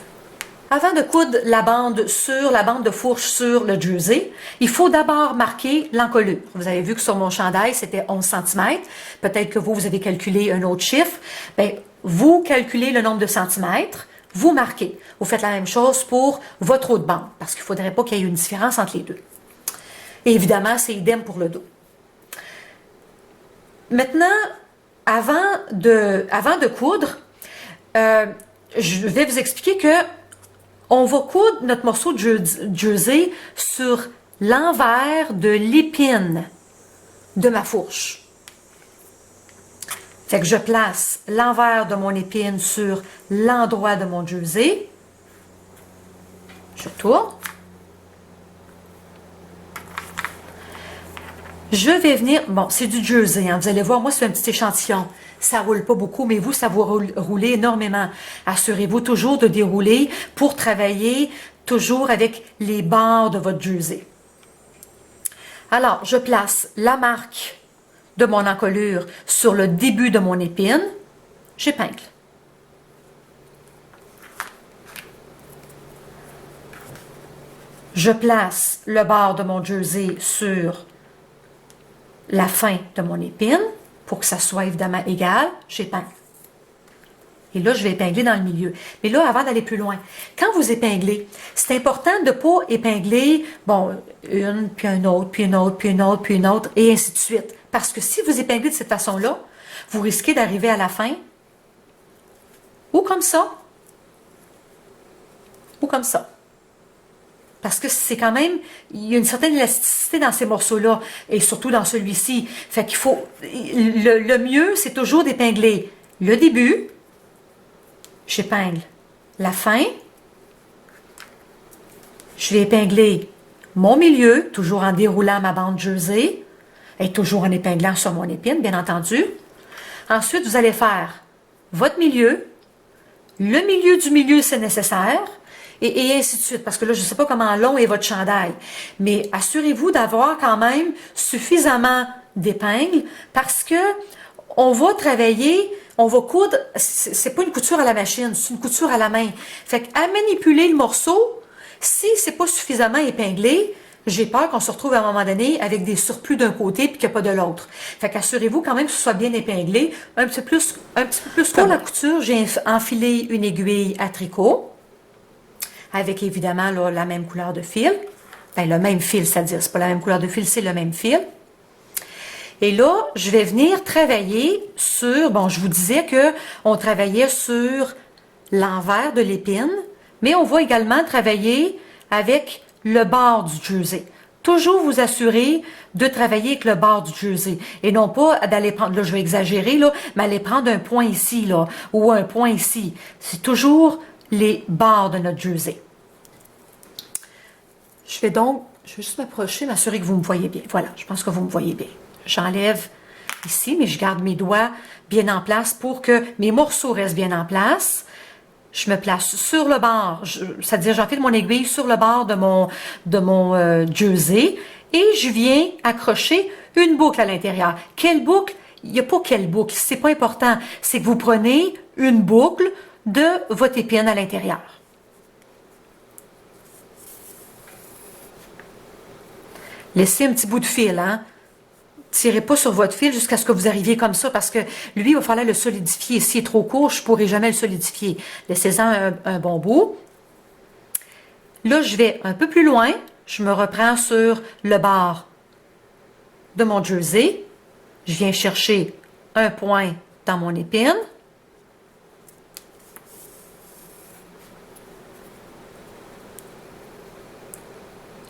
Avant de coudre la bande de fourche sur le jersey, il faut d'abord marquer l'encolure. Vous avez vu que sur mon chandail, c'était 11 cm. Peut-être que vous avez calculé un autre chiffre. Bien, vous calculez le nombre de centimètres, vous marquez. Vous faites la même chose pour votre autre bande, parce qu'il ne faudrait pas qu'il y ait une différence entre les deux. Et évidemment, c'est idem pour le dos. Maintenant, avant de coudre, je vais vous expliquer que on va coudre notre morceau de jersey sur l'envers de l'épine de ma fourche. Fait que je place l'envers de mon épine sur l'endroit de mon jersey. Je tourne. Je vais venir, bon, c'est du jersey, hein, vous allez voir, moi c'est un petit échantillon. Ça roule pas beaucoup, mais vous, ça va rouler énormément. Assurez-vous toujours de dérouler pour travailler toujours avec les bords de votre jersey. Alors, je place la marque de mon encolure sur le début de mon épine. J'épingle. Je place le bord de mon jersey sur la fin de mon épine pour que ça soit évidemment égal. J'épingle. Et là, je vais épingler dans le milieu. Mais là, avant d'aller plus loin, quand vous épinglez, c'est important de ne pas épingler, bon, une, puis une autre, puis une autre, puis une autre, puis une autre, et ainsi de suite. Parce que si vous épinglez de cette façon-là, vous risquez d'arriver à la fin, ou comme ça, ou comme ça. Parce que c'est quand même, il y a une certaine élasticité dans ces morceaux-là, et surtout dans celui-ci. Fait qu'il faut, le mieux, c'est toujours d'épingler le début, j'épingle la fin, je vais épingler mon milieu, toujours en déroulant ma bande jersey, et toujours en épinglant sur mon épine, bien entendu. Ensuite, vous allez faire votre milieu, le milieu du milieu, c'est nécessaire, et ainsi de suite, parce que là, je ne sais pas comment long est votre chandail, mais assurez-vous d'avoir quand même suffisamment d'épingles, parce que on va travailler, on va coudre, c'est pas une couture à la machine, c'est une couture à la main. Fait qu'à manipuler le morceau, si c'est pas suffisamment épinglé, j'ai peur qu'on se retrouve à un moment donné avec des surplus d'un côté puis qu'il n'y a pas de l'autre. Fait qu'assurez-vous quand même que ce soit bien épinglé, un petit peu plus. Pour la couture, j'ai enfilé une aiguille à tricot, avec évidemment là, la même couleur de fil. Ben, le même fil, c'est-à-dire, c'est pas la même couleur de fil, c'est le même fil. Et là, je vais venir travailler sur, bon, je vous disais qu'on travaillait sur l'envers de l'épine, mais on va également travailler avec le bord du jersey. Toujours vous assurer de travailler avec le bord du jersey et non pas d'aller prendre, là je vais exagérer, là, mais aller prendre un point ici, là, ou un point ici. C'est toujours les bords de notre jersey. Je vais juste m'approcher, m'assurer que vous me voyez bien. Voilà, je pense que vous me voyez bien. J'enlève ici, mais je garde mes doigts bien en place pour que mes morceaux restent bien en place. Je me place sur le bord, c'est-à-dire j'enfile mon aiguille sur le bord de mon jersey et je viens accrocher une boucle à l'intérieur. Quelle boucle? Il n'y a pas quelle boucle, c'est pas important. C'est que vous prenez une boucle de votre épine à l'intérieur. Laissez un petit bout de fil, hein? Tirez pas sur votre fil jusqu'à ce que vous arriviez comme ça, parce que lui, il va falloir le solidifier. S'il est trop court, je ne pourrai jamais le solidifier. Laissez-en un bon bout. Là, je vais un peu plus loin. Je me reprends sur le bord de mon jersey. Je viens chercher un point dans mon épine.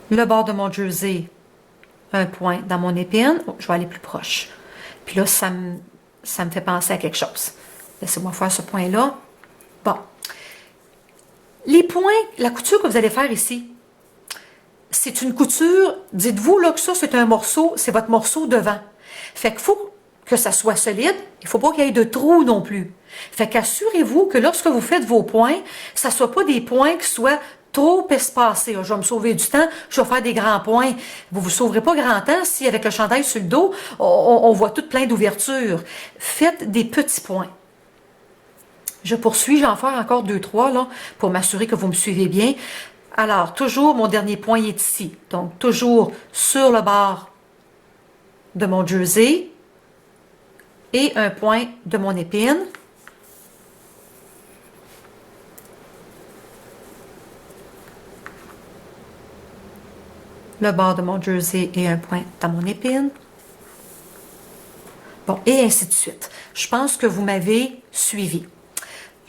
Le bord de mon jersey, un point dans mon épine. Oh, je vais aller plus proche. Puis là, ça me fait penser à quelque chose. Laissez-moi faire ce point-là. Bon. Les points, la couture que vous allez faire ici, c'est une couture, dites-vous là que ça, c'est un morceau, c'est votre morceau devant. Fait qu'il faut que ça soit solide, il ne faut pas qu'il y ait de trous non plus. Fait qu'assurez-vous que lorsque vous faites vos points, ça ne soit pas des points qui soient trop espacés. Je vais me sauver du temps, je vais faire des grands points. Vous ne vous sauverez pas grand temps si avec le chandail sur le dos, on voit tout plein d'ouvertures. Faites des petits points. Je poursuis, j'en fais encore 2-3 là, pour m'assurer que vous me suivez bien. Alors, toujours, mon dernier point est ici. Donc, toujours sur le bord de mon jersey et un point de mon épine. Le bord de mon jersey et un point dans mon épine. Bon, et ainsi de suite. Je pense que vous m'avez suivi.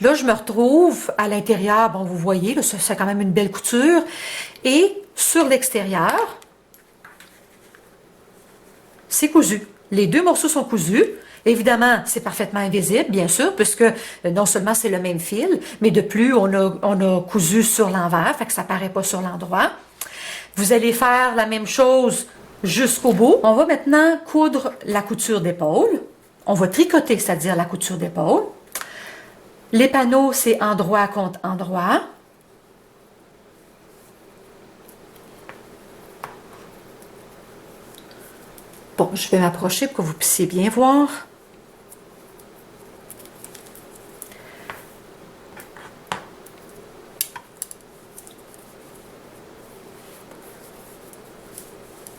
Là, je me retrouve à l'intérieur, bon, vous voyez, là, c'est quand même une belle couture. Et sur l'extérieur, c'est cousu. Les deux morceaux sont cousus. Évidemment, c'est parfaitement invisible, bien sûr, puisque non seulement c'est le même fil, mais de plus, on a cousu sur l'envers, fait que ça ne paraît pas sur l'endroit. Vous allez faire la même chose jusqu'au bout. On va maintenant coudre la couture d'épaule. On va tricoter, c'est-à-dire la couture d'épaule. Les panneaux, c'est endroit contre endroit. Bon, je vais m'approcher pour que vous puissiez bien voir.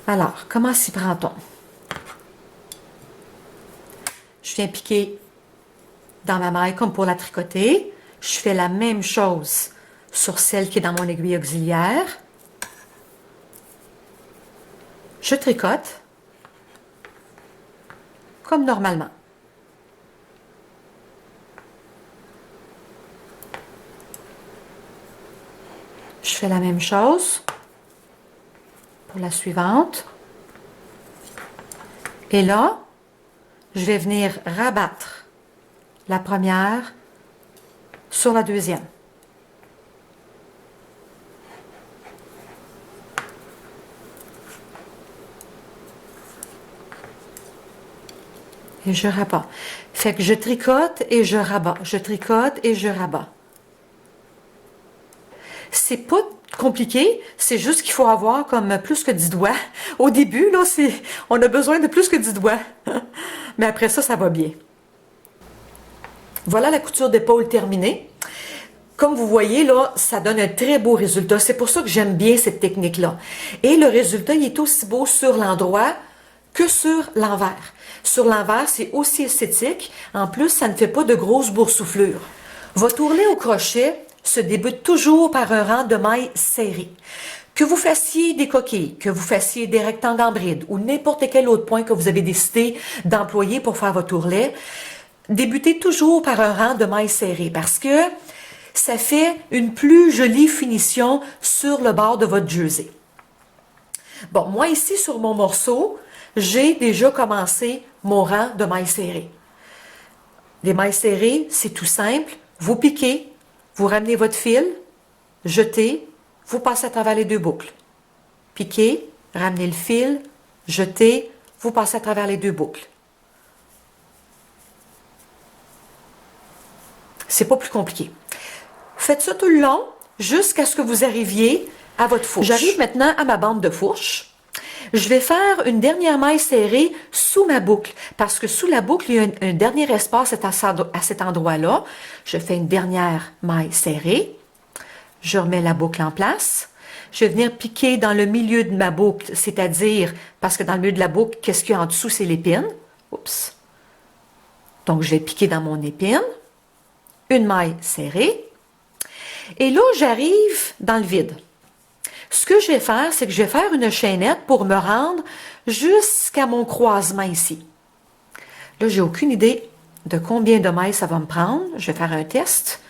Alors, comment s'y prend-on? Je viens piquer dans ma maille comme pour la tricoter. Je fais la même chose sur celle qui est dans mon aiguille auxiliaire. Je tricote comme normalement. Je fais la même chose pour la suivante. Et là, je vais venir rabattre la première sur la deuxième. Et je rabats. Fait que je tricote et je rabats. Je tricote et je rabats. C'est pas compliqué, c'est juste qu'il faut avoir comme plus que 10 doigts. Au début, là, on a besoin de plus que 10 doigts. Mais après ça, ça va bien. Voilà la couture d'épaule terminée. Comme vous voyez, là, ça donne un très beau résultat. C'est pour ça que j'aime bien cette technique-là. Et le résultat, il est aussi beau sur l'endroit que sur l'envers. Sur l'envers, c'est aussi esthétique. En plus, ça ne fait pas de grosses boursouflures. Votre ourlet au crochet se débute toujours par un rang de mailles serrées. Que vous fassiez des coquilles, que vous fassiez des rectangles en bride ou n'importe quel autre point que vous avez décidé d'employer pour faire votre ourlet, débutez toujours par un rang de mailles serrées parce que ça fait une plus jolie finition sur le bord de votre jersey. Bon, moi ici sur mon morceau, j'ai déjà commencé mon rang de mailles serrées. Les mailles serrées, c'est tout simple. Vous piquez, vous ramenez votre fil, jetez, vous passez à travers les deux boucles. Piquez, ramenez le fil, jetez, vous passez à travers les deux boucles. C'est pas plus compliqué. Faites ça tout le long jusqu'à ce que vous arriviez à votre fourche. J'arrive maintenant à ma bande de fourche. Je vais faire une dernière maille serrée sous ma boucle parce que sous la boucle, il y a un dernier espace à cet endroit-là. Je fais une dernière maille serrée. Je remets la boucle en place. Je vais venir piquer dans le milieu de ma boucle, c'est-à-dire, parce que dans le milieu de la boucle, qu'est-ce qu'il y a en dessous? C'est l'épine. Oups. Donc, je vais piquer dans mon épine. Une maille serrée. Et là, j'arrive dans le vide. Ce que je vais faire, c'est que je vais faire une chaînette pour me rendre jusqu'à mon croisement ici. Là, j'ai aucune idée de combien de mailles ça va me prendre. Je vais faire un test.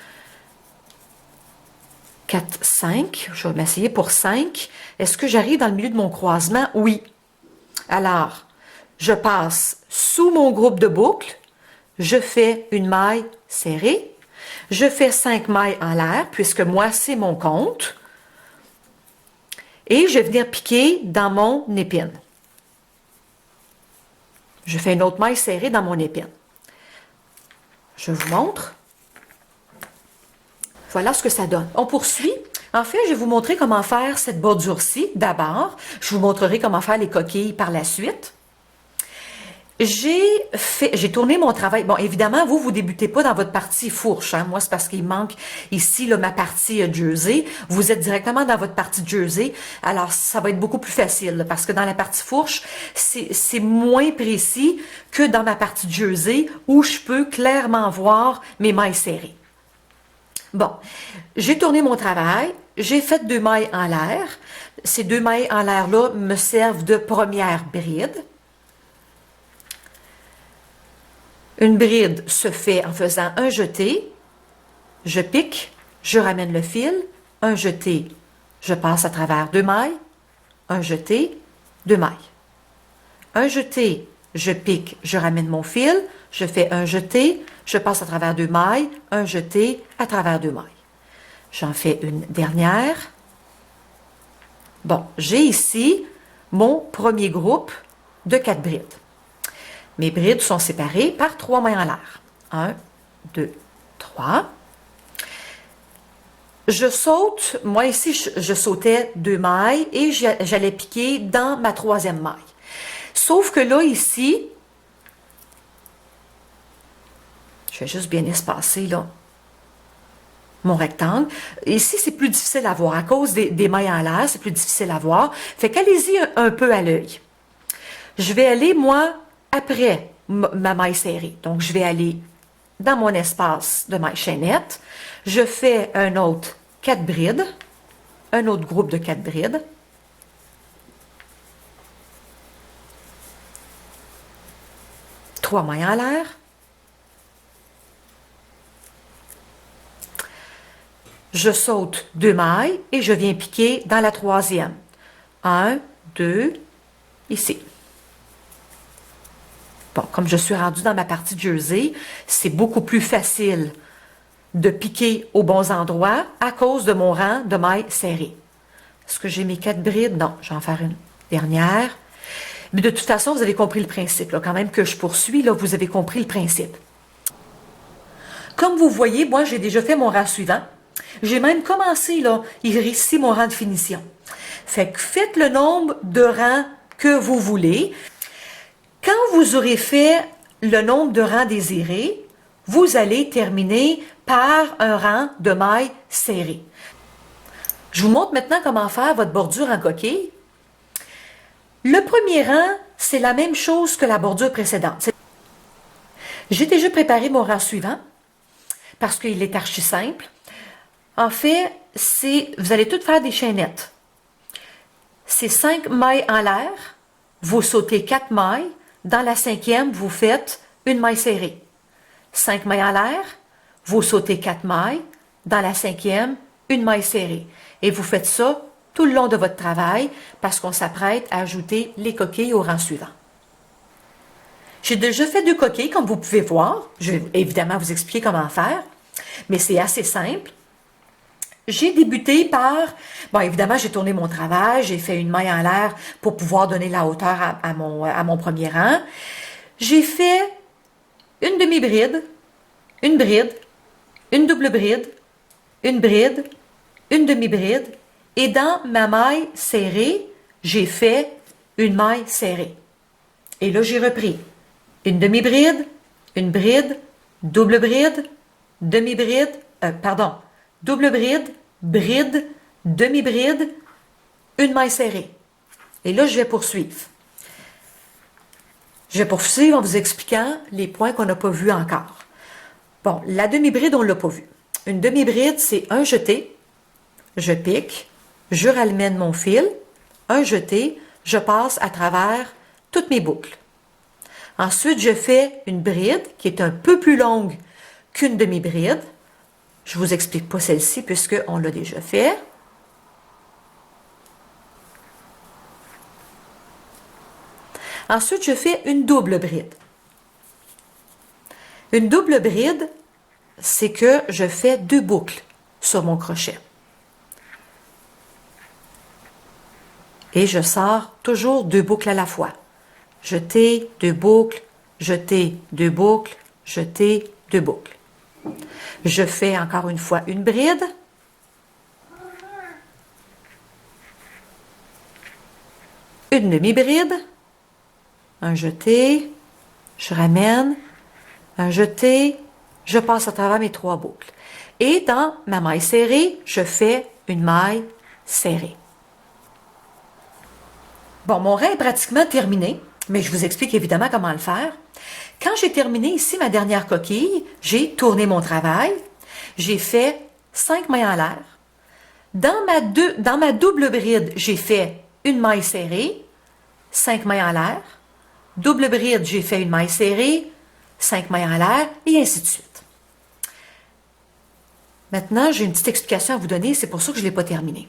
4, 5. Je vais m'essayer pour 5. Est-ce que j'arrive dans le milieu de mon croisement? Oui. Alors, je passe sous mon groupe de boucles. Je fais une maille serrée. Je fais 5 mailles en l'air, puisque moi, c'est mon compte. Et je vais venir piquer dans mon épine. Je fais une autre maille serrée dans mon épine. Je vous montre. Voilà ce que ça donne. On poursuit. En fait, je vais vous montrer comment faire cette bordure-ci d'abord. Je vous montrerai comment faire les coquilles par la suite. J'ai tourné mon travail. Bon, évidemment, vous débutez pas dans votre partie fourche. Hein? Moi, c'est parce qu'il manque ici là, ma partie jersey. Vous êtes directement dans votre partie jersey. Alors, ça va être beaucoup plus facile là, parce que dans la partie fourche, c'est moins précis que dans ma partie jersey où je peux clairement voir mes mailles serrées. Bon, j'ai tourné mon travail. J'ai fait 2 mailles en l'air. Ces 2 mailles en l'air-là me servent de première bride. Une bride se fait en faisant un jeté, je pique, je ramène le fil, un jeté, je passe à travers 2 mailles, un jeté, 2 mailles. Un jeté, je pique, je ramène mon fil, je fais un jeté, je passe à travers 2 mailles, un jeté, à travers 2 mailles. J'en fais une dernière. Bon, j'ai ici mon premier groupe de 4 brides. Mes brides sont séparées par 3 mailles en l'air. 1, 2, 3. Je saute, moi ici, je sautais 2 mailles et j'allais piquer dans ma 3e maille. Sauf que là, ici, je vais juste bien espacer, là, mon rectangle. Ici, c'est plus difficile à voir. À cause des mailles en l'air, c'est plus difficile à voir. Fait qu'allez-y un peu à l'œil. Je vais aller, moi, après ma maille serrée. Donc, je vais aller dans mon espace de maille chaînette. Je fais un autre 4 brides, un autre groupe de 4 brides. Trois mailles en l'air. Je saute 2 mailles et je viens piquer dans la 3e. 1, 2, ici. Bon, comme je suis rendue dans ma partie jersey, c'est beaucoup plus facile de piquer aux bons endroits à cause de mon rang de mailles serrées. Est-ce que j'ai mes 4 brides? Non, je vais en faire une dernière. Mais de toute façon, vous avez compris le principe. Là, quand même que je poursuis, là, vous avez compris le principe. Comme vous voyez, moi, j'ai déjà fait mon rang suivant. J'ai même commencé, là, ici, mon rang de finition. Fait que faites le nombre de rangs que vous voulez. Quand vous aurez fait le nombre de rangs désirés, vous allez terminer par un rang de mailles serrées. Je vous montre maintenant comment faire votre bordure en coquille. Le premier rang, c'est la même chose que la bordure précédente. J'ai déjà préparé mon rang suivant parce qu'il est archi simple. En fait, vous allez toutes faire des chaînettes. C'est 5 mailles en l'air, vous sautez 4 mailles. Dans la 5e, vous faites une maille serrée. 5 mailles en l'air, vous sautez 4 mailles. Dans la 5e, une maille serrée. Et vous faites ça tout le long de votre travail parce qu'on s'apprête à ajouter les coquilles au rang suivant. J'ai déjà fait 2 coquilles, comme vous pouvez voir. Je vais évidemment vous expliquer comment faire, mais c'est assez simple. J'ai débuté par, bon évidemment j'ai tourné mon travail, j'ai fait une maille en l'air pour pouvoir donner la hauteur à mon premier rang. J'ai fait une demi-bride, une bride, une double bride, une bride, une demi-bride et dans ma maille serrée, j'ai fait une maille serrée. Et là j'ai repris une demi-bride, une bride, double bride, demi-bride, double bride, bride, demi-bride, une maille serrée. Et là, je vais poursuivre. Je vais poursuivre en vous expliquant les points qu'on n'a pas vus encore. Bon, la demi-bride, on ne l'a pas vu. Une demi-bride, c'est un jeté, je pique, je ramène mon fil, un jeté, je passe à travers toutes mes boucles. Ensuite, je fais une bride qui est un peu plus longue qu'une demi-bride. Je ne vous explique pas celle-ci puisqu'on l'a déjà fait. Ensuite, je fais une double bride. Une double bride, c'est que je fais 2 boucles sur mon crochet. Et je sors toujours 2 boucles à la fois. Jeter, 2 boucles, jeter, 2 boucles, jeter, 2 boucles. Je fais encore une fois une bride. Une demi-bride. Un jeté, je ramène, un jeté, je passe à travers mes 3 boucles. Et dans ma maille serrée, je fais une maille serrée. Bon, mon rang est pratiquement terminé, mais je vous explique évidemment comment le faire. Quand j'ai terminé ici ma dernière coquille, j'ai tourné mon travail, j'ai fait 5 mailles en l'air. Dans ma double bride, j'ai fait une maille serrée, 5 mailles en l'air. Double bride, j'ai fait une maille serrée, 5 mailles en l'air, et ainsi de suite. Maintenant, j'ai une petite explication à vous donner, c'est pour ça que je ne l'ai pas terminé.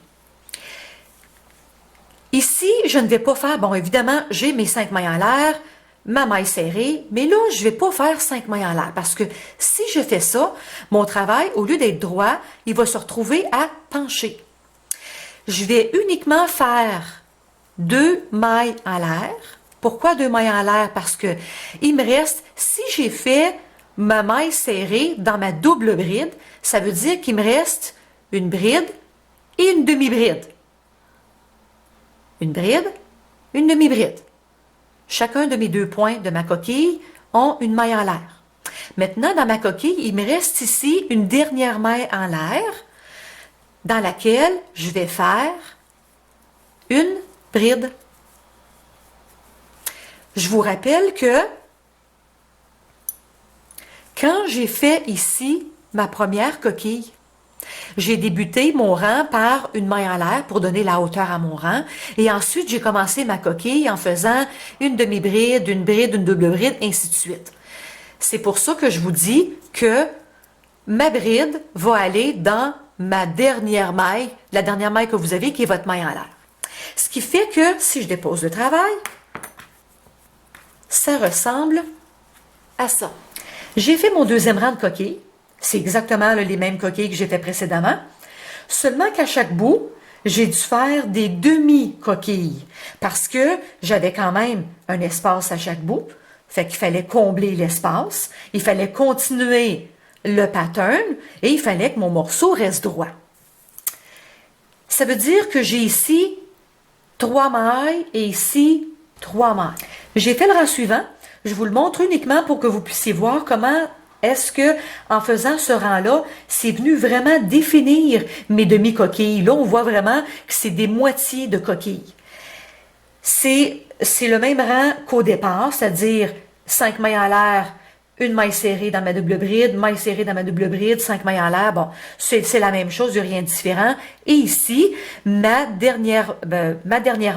Ici, je ne vais pas faire, bon, évidemment, j'ai mes 5 mailles en l'air, ma maille serrée, mais là, je ne vais pas faire 5 mailles en l'air, parce que si je fais ça, mon travail, au lieu d'être droit, il va se retrouver à pencher. Je vais uniquement faire 2 mailles en l'air. Pourquoi 2 mailles en l'air? Parce que il me reste, si j'ai fait ma maille serrée dans ma double bride, ça veut dire qu'il me reste une bride et une demi-bride. Une bride, une demi-bride. Chacun de mes 2 points de ma coquille ont une maille en l'air. Maintenant, dans ma coquille, il me reste ici une dernière maille en l'air dans laquelle je vais faire une bride. Je vous rappelle que quand j'ai fait ici ma première coquille, j'ai débuté mon rang par une maille en l'air pour donner la hauteur à mon rang. Et ensuite, j'ai commencé ma coquille en faisant une demi-bride, une double bride, ainsi de suite. C'est pour ça que je vous dis que ma bride va aller dans ma dernière maille, la dernière maille que vous avez, qui est votre maille en l'air. Ce qui fait que si je dépose le travail, ça ressemble à ça. J'ai fait mon 2e rang de coquilles. C'est exactement les mêmes coquilles que j'ai fait précédemment. Seulement qu'à chaque bout, j'ai dû faire des demi-coquilles parce que j'avais quand même un espace à chaque bout. Fait qu'il fallait combler l'espace, il fallait continuer le pattern et il fallait que mon morceau reste droit. Ça veut dire que j'ai ici 3 mailles et ici 3 mailles. J'ai fait le rang suivant. Je vous le montre uniquement pour que vous puissiez voir comment est-ce que, en faisant ce rang-là, c'est venu vraiment définir mes demi-coquilles. Là, on voit vraiment que c'est des moitiés de coquilles. C'est le même rang qu'au départ, c'est-à-dire 5 mailles en l'air, une maille serrée dans ma double bride, maille serrée dans ma double bride, 5 mailles en l'air. Bon, c'est la même chose, il n'y a rien de différent. Et ici, ma dernière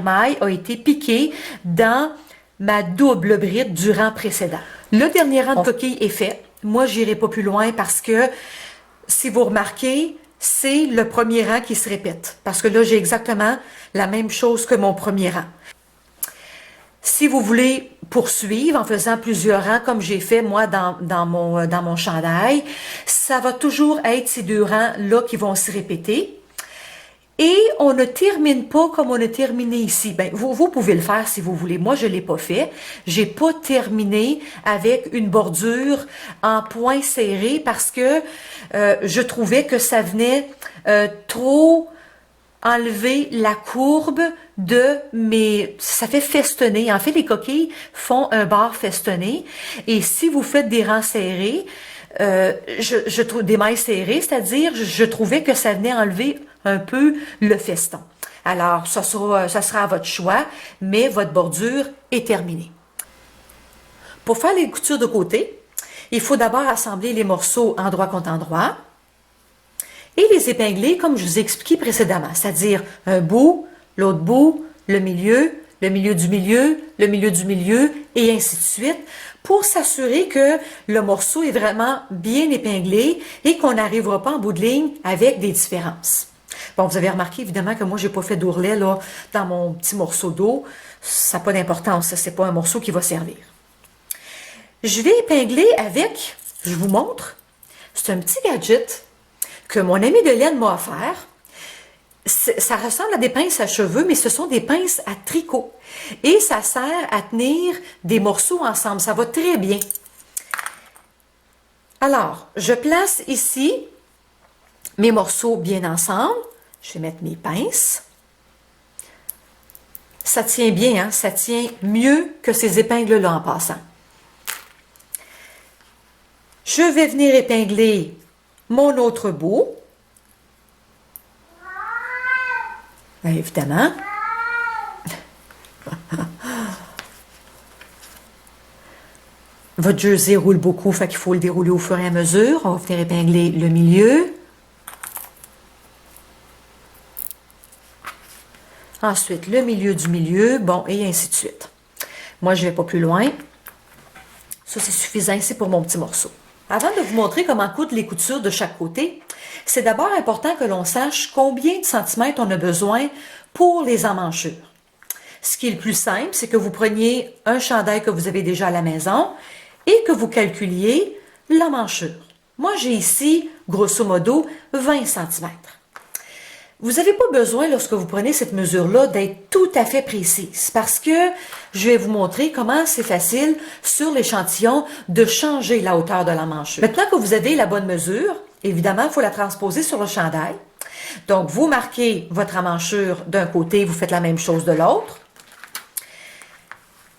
maille a été piquée dans ma double bride du rang précédent. Le dernier rang de coquille est fait. Moi, je n'irai pas plus loin parce que, si vous remarquez, c'est le premier rang qui se répète. Parce que là, j'ai exactement la même chose que mon premier rang. Si vous voulez poursuivre en faisant plusieurs rangs, comme j'ai fait moi dans mon chandail, ça va toujours être ces 2 rangs-là qui vont se répéter. Et on ne termine pas comme on a terminé ici. Ben, vous pouvez le faire si vous voulez. Moi, je ne l'ai pas fait. J'ai pas terminé avec une bordure en point serré parce que je trouvais que ça venait trop enlever la courbe de mes... Ça fait festonner. En fait, les coquilles font un bord festonné. Et si vous faites des rangs serrés, je trouve des mailles serrées, c'est-à-dire je trouvais que ça venait enlever un peu le feston. Alors, ça sera à votre choix, mais votre bordure est terminée. Pour faire les coutures de côté, il faut d'abord assembler les morceaux endroit contre endroit. et les épingler comme je vous ai expliqué précédemment, c'est-à-dire un bout, l'autre bout, le milieu du milieu, le milieu du milieu, et ainsi de suite, pour s'assurer que le morceau est vraiment bien épinglé et qu'on n'arrivera pas en bout de ligne avec des différences. Bon, vous avez remarqué évidemment que moi, j'ai pas fait d'ourlet là dans mon petit morceau d'eau. Ça n'a pas d'importance, c'est pas un morceau qui va servir. Je vais épingler avec, je vous montre, c'est un petit gadget que mon ami de laine m'a offert. Ça ressemble à des pinces à cheveux, mais ce sont des pinces à tricot. Et ça sert à tenir des morceaux ensemble. Ça va très bien. Alors, je place ici mes morceaux bien ensemble. Je vais mettre mes pinces. Ça tient bien, hein? Ça tient mieux que ces épingles-là en passant. Je vais venir épingler mon autre bout. Bien, évidemment. Votre jersey roule beaucoup, fait qu'il faut le dérouler au fur et à mesure. On va venir épingler le milieu. Ensuite, le milieu du milieu, bon, et ainsi de suite. Moi, je ne vais pas plus loin. Ça, c'est suffisant ici pour mon petit morceau. Avant de vous montrer comment coudre les coutures de chaque côté, c'est d'abord important que l'on sache combien de centimètres on a besoin pour les emmanchures. Ce qui est le plus simple, c'est que vous preniez un chandail que vous avez déjà à la maison et que vous calculiez l'emmanchure. Moi, j'ai ici, grosso modo, 20 cm. Vous n'avez pas besoin, lorsque vous prenez cette mesure-là, d'être tout à fait précise parce que je vais vous montrer comment c'est facile sur l'échantillon de changer la hauteur de l'emmanchure. Maintenant que vous avez la bonne mesure, évidemment, il faut la transposer sur le chandail. Donc, vous marquez votre emmanchure d'un côté, vous faites la même chose de l'autre.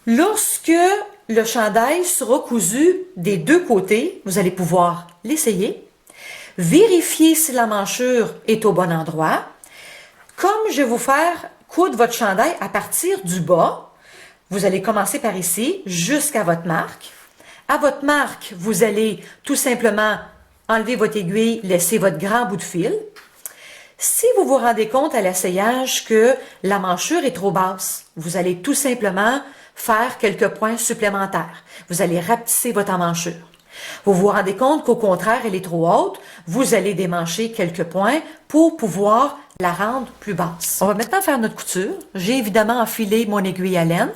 Lorsque le chandail sera cousu des deux côtés, vous allez pouvoir l'essayer. Vérifiez si l'emmanchure est au bon endroit. Comme je vais vous faire coudre votre chandail à partir du bas, vous allez commencer par ici jusqu'à votre marque. À votre marque, vous allez tout simplement enlever votre aiguille, laisser votre grand bout de fil. Si vous vous rendez compte à l'essayage que l'emmanchure est trop basse, vous allez tout simplement faire quelques points supplémentaires. Vous allez rapetisser votre emmanchure. Vous vous rendez compte qu'au contraire, elle est trop haute, vous allez démancher quelques points pour pouvoir la rendre plus basse. On va maintenant faire notre couture. J'ai évidemment enfilé mon aiguille à laine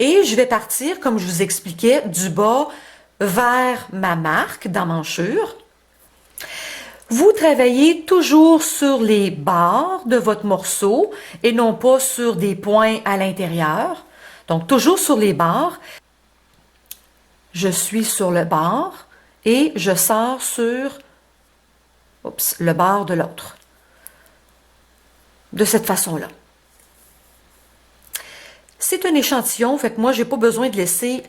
et je vais partir, comme je vous expliquais, du bas vers ma marque d'emmanchure. Vous travaillez toujours sur les bords de votre morceau et non pas sur des points à l'intérieur. Donc, toujours sur les bords. Je suis sur le bord et je sors sur le bord de l'autre. De cette façon-là. C'est un échantillon, fait que moi, j'ai pas besoin de laisser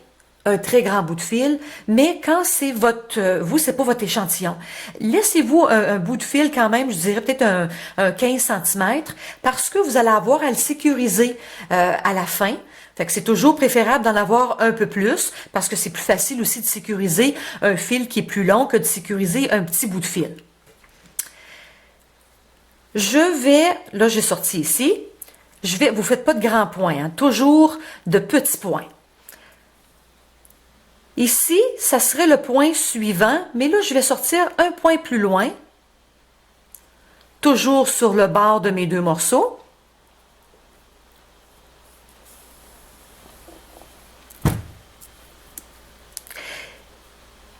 un très grand bout de fil, mais quand c'est votre, vous, c'est pas votre échantillon. Laissez-vous un bout de fil quand même, je dirais peut-être un 15 cm, parce que vous allez avoir à le sécuriser à la fin. Fait que c'est toujours préférable d'en avoir un peu plus, parce que c'est plus facile aussi de sécuriser un fil qui est plus long que de sécuriser un petit bout de fil. Là j'ai sorti ici, vous faites pas de grands points, hein, toujours de petits points. Ici, ça serait le point suivant, mais là je vais sortir un point plus loin, toujours sur le bord de mes deux morceaux.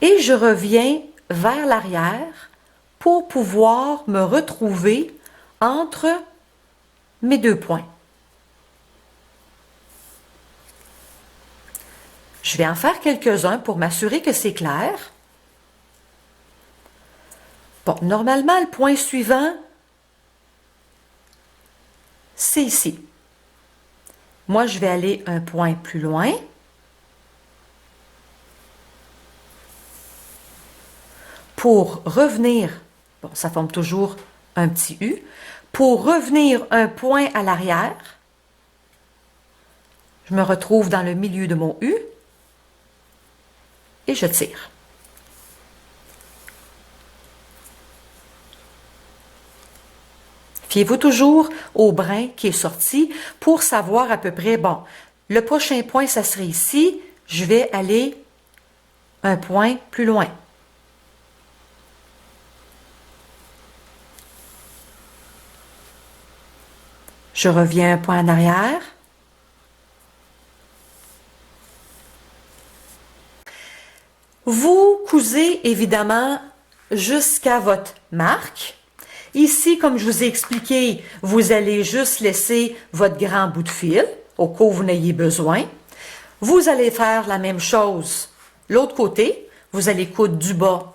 Et je reviens vers l'arrière pour pouvoir me retrouver entre mes deux points. Je vais en faire quelques-uns pour m'assurer que c'est clair. Bon, normalement, le point suivant, c'est ici. Moi, je vais aller un point plus loin. Pour revenir, bon, ça forme toujours un petit U, pour revenir un point à l'arrière, je me retrouve dans le milieu de mon U et je tire. Fiez-vous toujours au brin qui est sorti pour savoir à peu près, bon, le prochain point, ça serait ici, je vais aller un point plus loin. Je reviens un point en arrière. Vous cousez évidemment jusqu'à votre marque. Ici, comme je vous ai expliqué, vous allez juste laisser votre grand bout de fil au cas où vous n'ayez besoin. Vous allez faire la même chose l'autre côté. Vous allez coudre du bas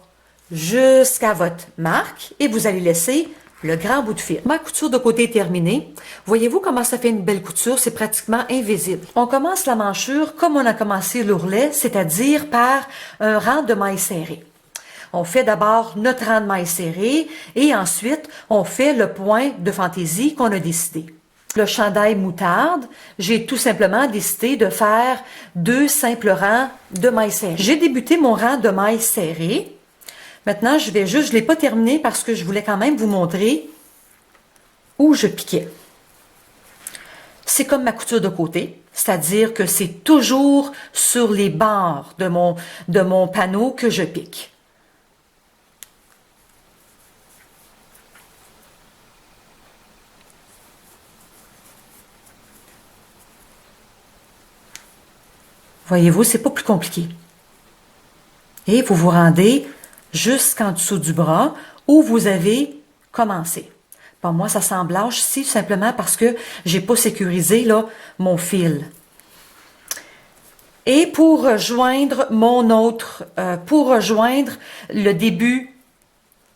jusqu'à votre marque et vous allez laisser le grand bout de fil. Ma couture de côté est terminée. Voyez-vous comment ça fait une belle couture? C'est pratiquement invisible. On commence la manchure comme on a commencé l'ourlet, c'est-à-dire par un rang de mailles serrées. On fait d'abord notre rang de mailles serrées et ensuite on fait le point de fantaisie qu'on a décidé. Le chandail moutarde, j'ai tout simplement décidé de faire 2 simples rangs de mailles serrées. J'ai débuté mon rang de mailles serrées. Maintenant, je ne l'ai pas terminé parce que je voulais quand même vous montrer où je piquais. C'est comme ma couture de côté, c'est-à-dire que c'est toujours sur les bords de mon panneau que je pique. Voyez-vous, c'est pas plus compliqué. Et vous vous rendez jusqu'en dessous du bras où vous avez commencé. Bon, moi, ça semble blanche ici simplement parce que j'ai pas sécurisé là, mon fil. Et pour rejoindre pour rejoindre le début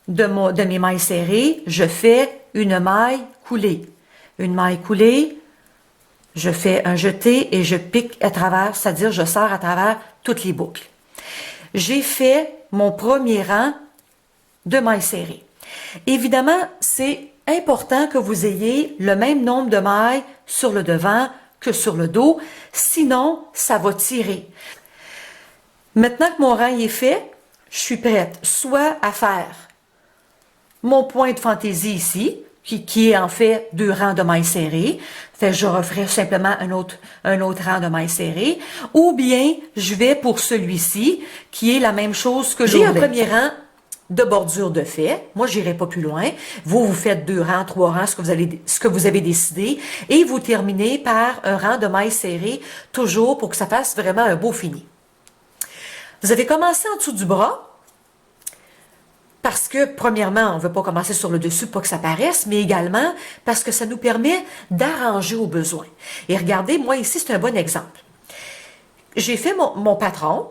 de mes mailles serrées, je fais une maille coulée. Une maille coulée, je fais un jeté et je pique à travers, c'est-à-dire je sers à travers toutes les boucles. J'ai fait mon premier rang de mailles serrées. Évidemment, c'est important que vous ayez le même nombre de mailles sur le devant que sur le dos, sinon ça va tirer. Maintenant que mon rang est fait, je suis prête soit à faire mon point de fantaisie ici, qui est en fait 2 rangs de mailles serrées. Fait je referai simplement un autre rang de mailles serrées. Ou bien, je vais pour celui-ci, qui est la même chose que j'ai un premier rang de bordure de fait. Moi, j'irai pas plus loin. Vous faites 2 rangs, 3 rangs, ce que vous avez décidé. Et vous terminez par un rang de mailles serrées, toujours pour que ça fasse vraiment un beau fini. Vous avez commencé en dessous du bras. Parce que, premièrement, on ne veut pas commencer sur le dessus pour que ça paraisse, mais également parce que ça nous permet d'arranger aux besoins. Et regardez, moi ici, c'est un bon exemple. J'ai fait mon patron,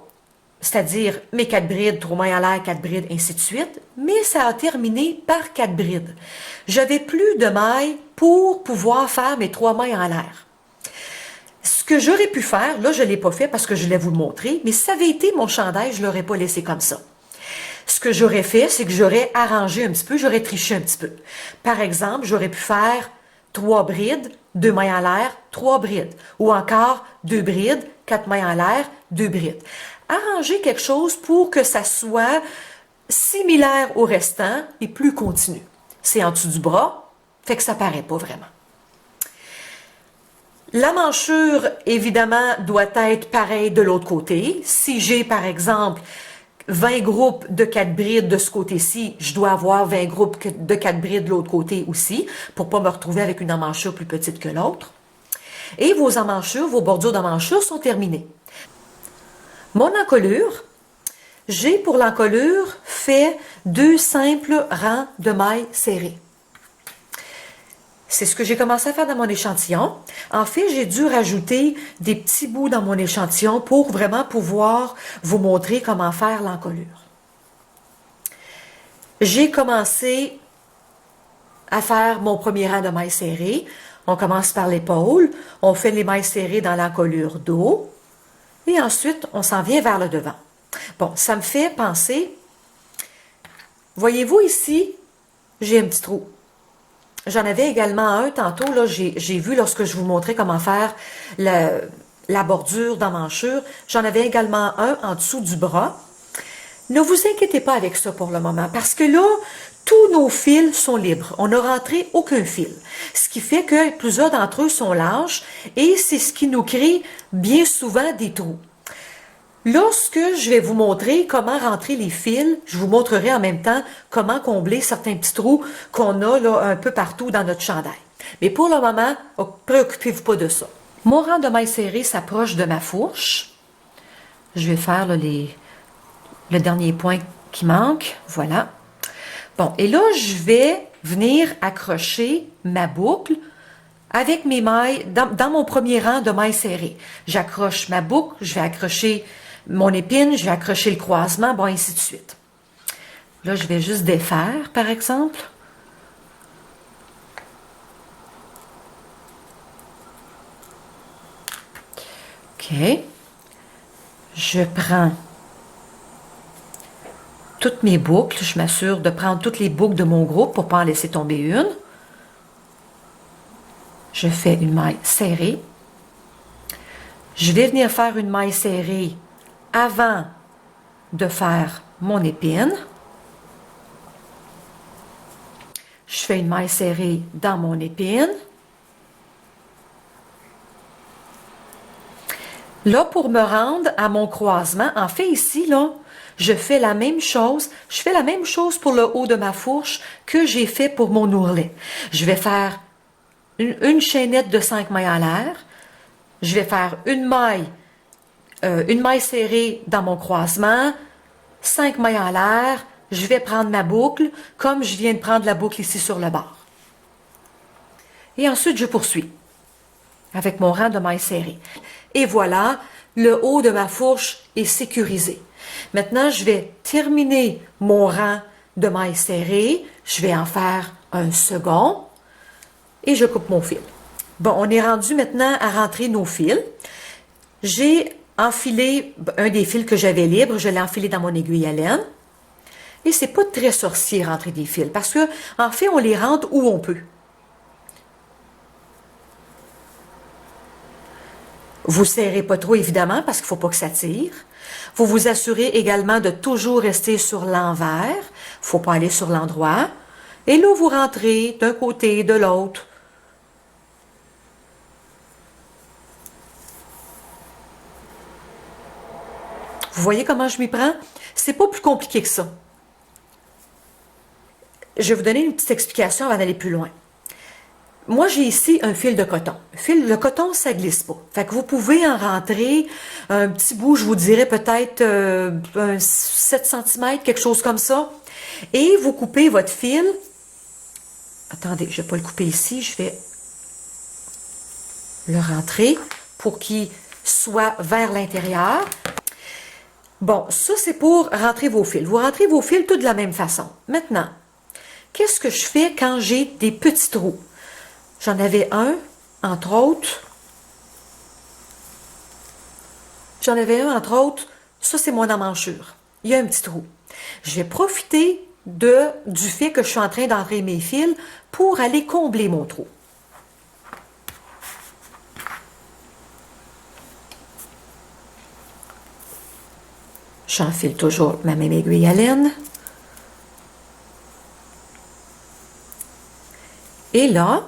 c'est-à-dire mes 4 brides, 3 mailles en l'air, 4 brides, ainsi de suite, mais ça a terminé par 4 brides. J'avais plus de mailles pour pouvoir faire mes 3 mailles en l'air. Ce que j'aurais pu faire, là, je ne l'ai pas fait parce que je voulais vous le montrer, mais si ça avait été mon chandail, je ne l'aurais pas laissé comme ça. Ce que j'aurais fait, c'est que j'aurais arrangé un petit peu, j'aurais triché un petit peu. Par exemple, j'aurais pu faire 3 brides, 2 mailles en l'air, 3 brides. Ou encore 2 brides, 4 mailles en l'air, 2 brides. Arranger quelque chose pour que ça soit similaire au restant et plus continu. C'est en dessous du bras, fait que ça paraît pas vraiment. La manchure, évidemment, doit être pareille de l'autre côté. Si j'ai, par exemple, 20 groupes de 4 brides de ce côté-ci, je dois avoir 20 groupes de 4 brides de l'autre côté aussi, pour pas me retrouver avec une emmanchure plus petite que l'autre. Et vos emmanchures, vos bordures d'emmanchure sont terminées. Mon encolure, j'ai pour l'encolure fait 2 simples rangs de mailles serrées. C'est ce que j'ai commencé à faire dans mon échantillon. En fait, j'ai dû rajouter des petits bouts dans mon échantillon pour vraiment pouvoir vous montrer comment faire l'encolure. J'ai commencé à faire mon premier rang de mailles serrées. On commence par l'épaule, on fait les mailles serrées dans l'encolure dos et ensuite on s'en vient vers le devant. Bon, ça me fait penser, voyez-vous ici, j'ai un petit trou. J'en avais également un tantôt, là, j'ai vu lorsque je vous montrais comment faire la bordure d'emmanchure. J'en avais également un en dessous du bras. Ne vous inquiétez pas avec ça pour le moment, parce que là, tous nos fils sont libres. On n'a rentré aucun fil. Ce qui fait que plusieurs d'entre eux sont lâches et c'est ce qui nous crée bien souvent des trous. Lorsque je vais vous montrer comment rentrer les fils, je vous montrerai en même temps comment combler certains petits trous qu'on a là, un peu partout dans notre chandail. Mais pour le moment, préoccupez-vous pas de ça. Mon rang de mailles serrées s'approche de ma fourche. Je vais faire là, le dernier point qui manque. Voilà. Bon, et là, je vais venir accrocher ma boucle avec mes mailles dans mon premier rang de mailles serrées. J'accroche ma boucle, je vais accrocher mon épine, je vais accrocher le croisement, bon, ainsi de suite. Là, je vais juste défaire, par exemple. OK. Je prends toutes mes boucles. Je m'assure de prendre toutes les boucles de mon groupe pour ne pas en laisser tomber une. Je fais une maille serrée. Je vais venir faire une maille serrée avant de faire mon épine. Je fais une maille serrée dans mon épine. Là, pour me rendre à mon croisement, en fait ici, là, je fais la même chose. Je fais la même chose pour le haut de ma fourche que j'ai fait pour mon ourlet. Je vais faire une chaînette de 5 mailles en l'air. Je vais faire une maille serrée dans mon croisement, 5 mailles en l'air. Je vais prendre ma boucle comme je viens de prendre la boucle ici sur le bord. Et ensuite, je poursuis avec mon rang de mailles serrées. Et voilà, le haut de ma fourche est sécurisé. Maintenant, je vais terminer mon rang de mailles serrées. Je vais en faire un second et je coupe mon fil. Bon, on est rendu maintenant à rentrer nos fils. J'ai enfilé un des fils que j'avais libre. Je l'ai enfilé dans mon aiguille à laine. Et c'est pas très sorcier rentrer des fils parce que, en fait, on les rentre où on peut. Vous serrez pas trop, évidemment, parce qu'il ne faut pas que ça tire. Vous vous assurez également de toujours rester sur l'envers. Il ne faut pas aller sur l'endroit. Et là, vous rentrez d'un côté, de l'autre. Vous voyez comment je m'y prends? C'est pas plus compliqué que ça. Je vais vous donner une petite explication avant d'aller plus loin. Moi, j'ai ici un fil de coton. Le coton, ça glisse pas. Fait que vous pouvez en rentrer un petit bout, je vous dirais peut-être 7 cm, quelque chose comme ça. Et vous coupez votre fil. Attendez, je vais pas le couper ici. Je vais le rentrer pour qu'il soit vers l'intérieur. Bon, ça, c'est pour rentrer vos fils. Vous rentrez vos fils tous de la même façon. Maintenant, qu'est-ce que je fais quand j'ai des petits trous? J'en avais un, entre autres. Ça, c'est mon emmanchure. Il y a un petit trou. Je vais profiter du fait que je suis en train d'entrer mes fils pour aller combler mon trou. J'enfile toujours ma même aiguille à laine. Et là,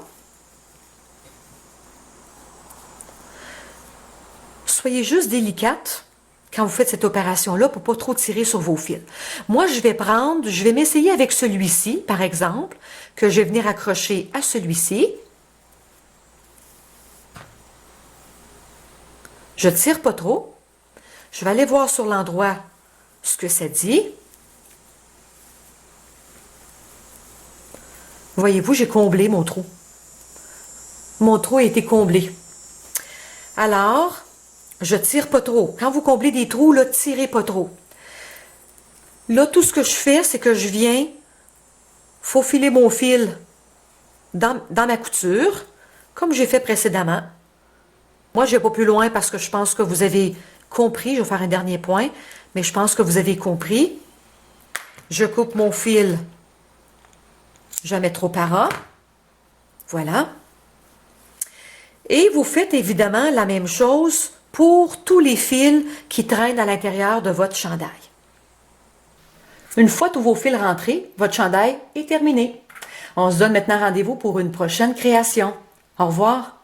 soyez juste délicate quand vous faites cette opération-là pour ne pas trop tirer sur vos fils. Moi, je vais m'essayer avec celui-ci, par exemple, que je vais venir accrocher à celui-ci. Je ne tire pas trop. Je vais aller voir sur l'endroit ce que ça dit. Voyez-vous, j'ai comblé mon trou. Mon trou a été comblé. Alors, je tire pas trop. Quand vous comblez des trous, là, tirez pas trop. Là, tout ce que je fais, c'est que je viens faufiler mon fil dans ma couture, comme j'ai fait précédemment. Moi, je ne vais pas plus loin parce que je pense que vous avez compris. Je vais faire un dernier point, mais je pense que vous avez compris. Je coupe mon fil jamais trop par ras. Voilà. Et vous faites évidemment la même chose pour tous les fils qui traînent à l'intérieur de votre chandail. Une fois tous vos fils rentrés, votre chandail est terminé. On se donne maintenant rendez-vous pour une prochaine création. Au revoir.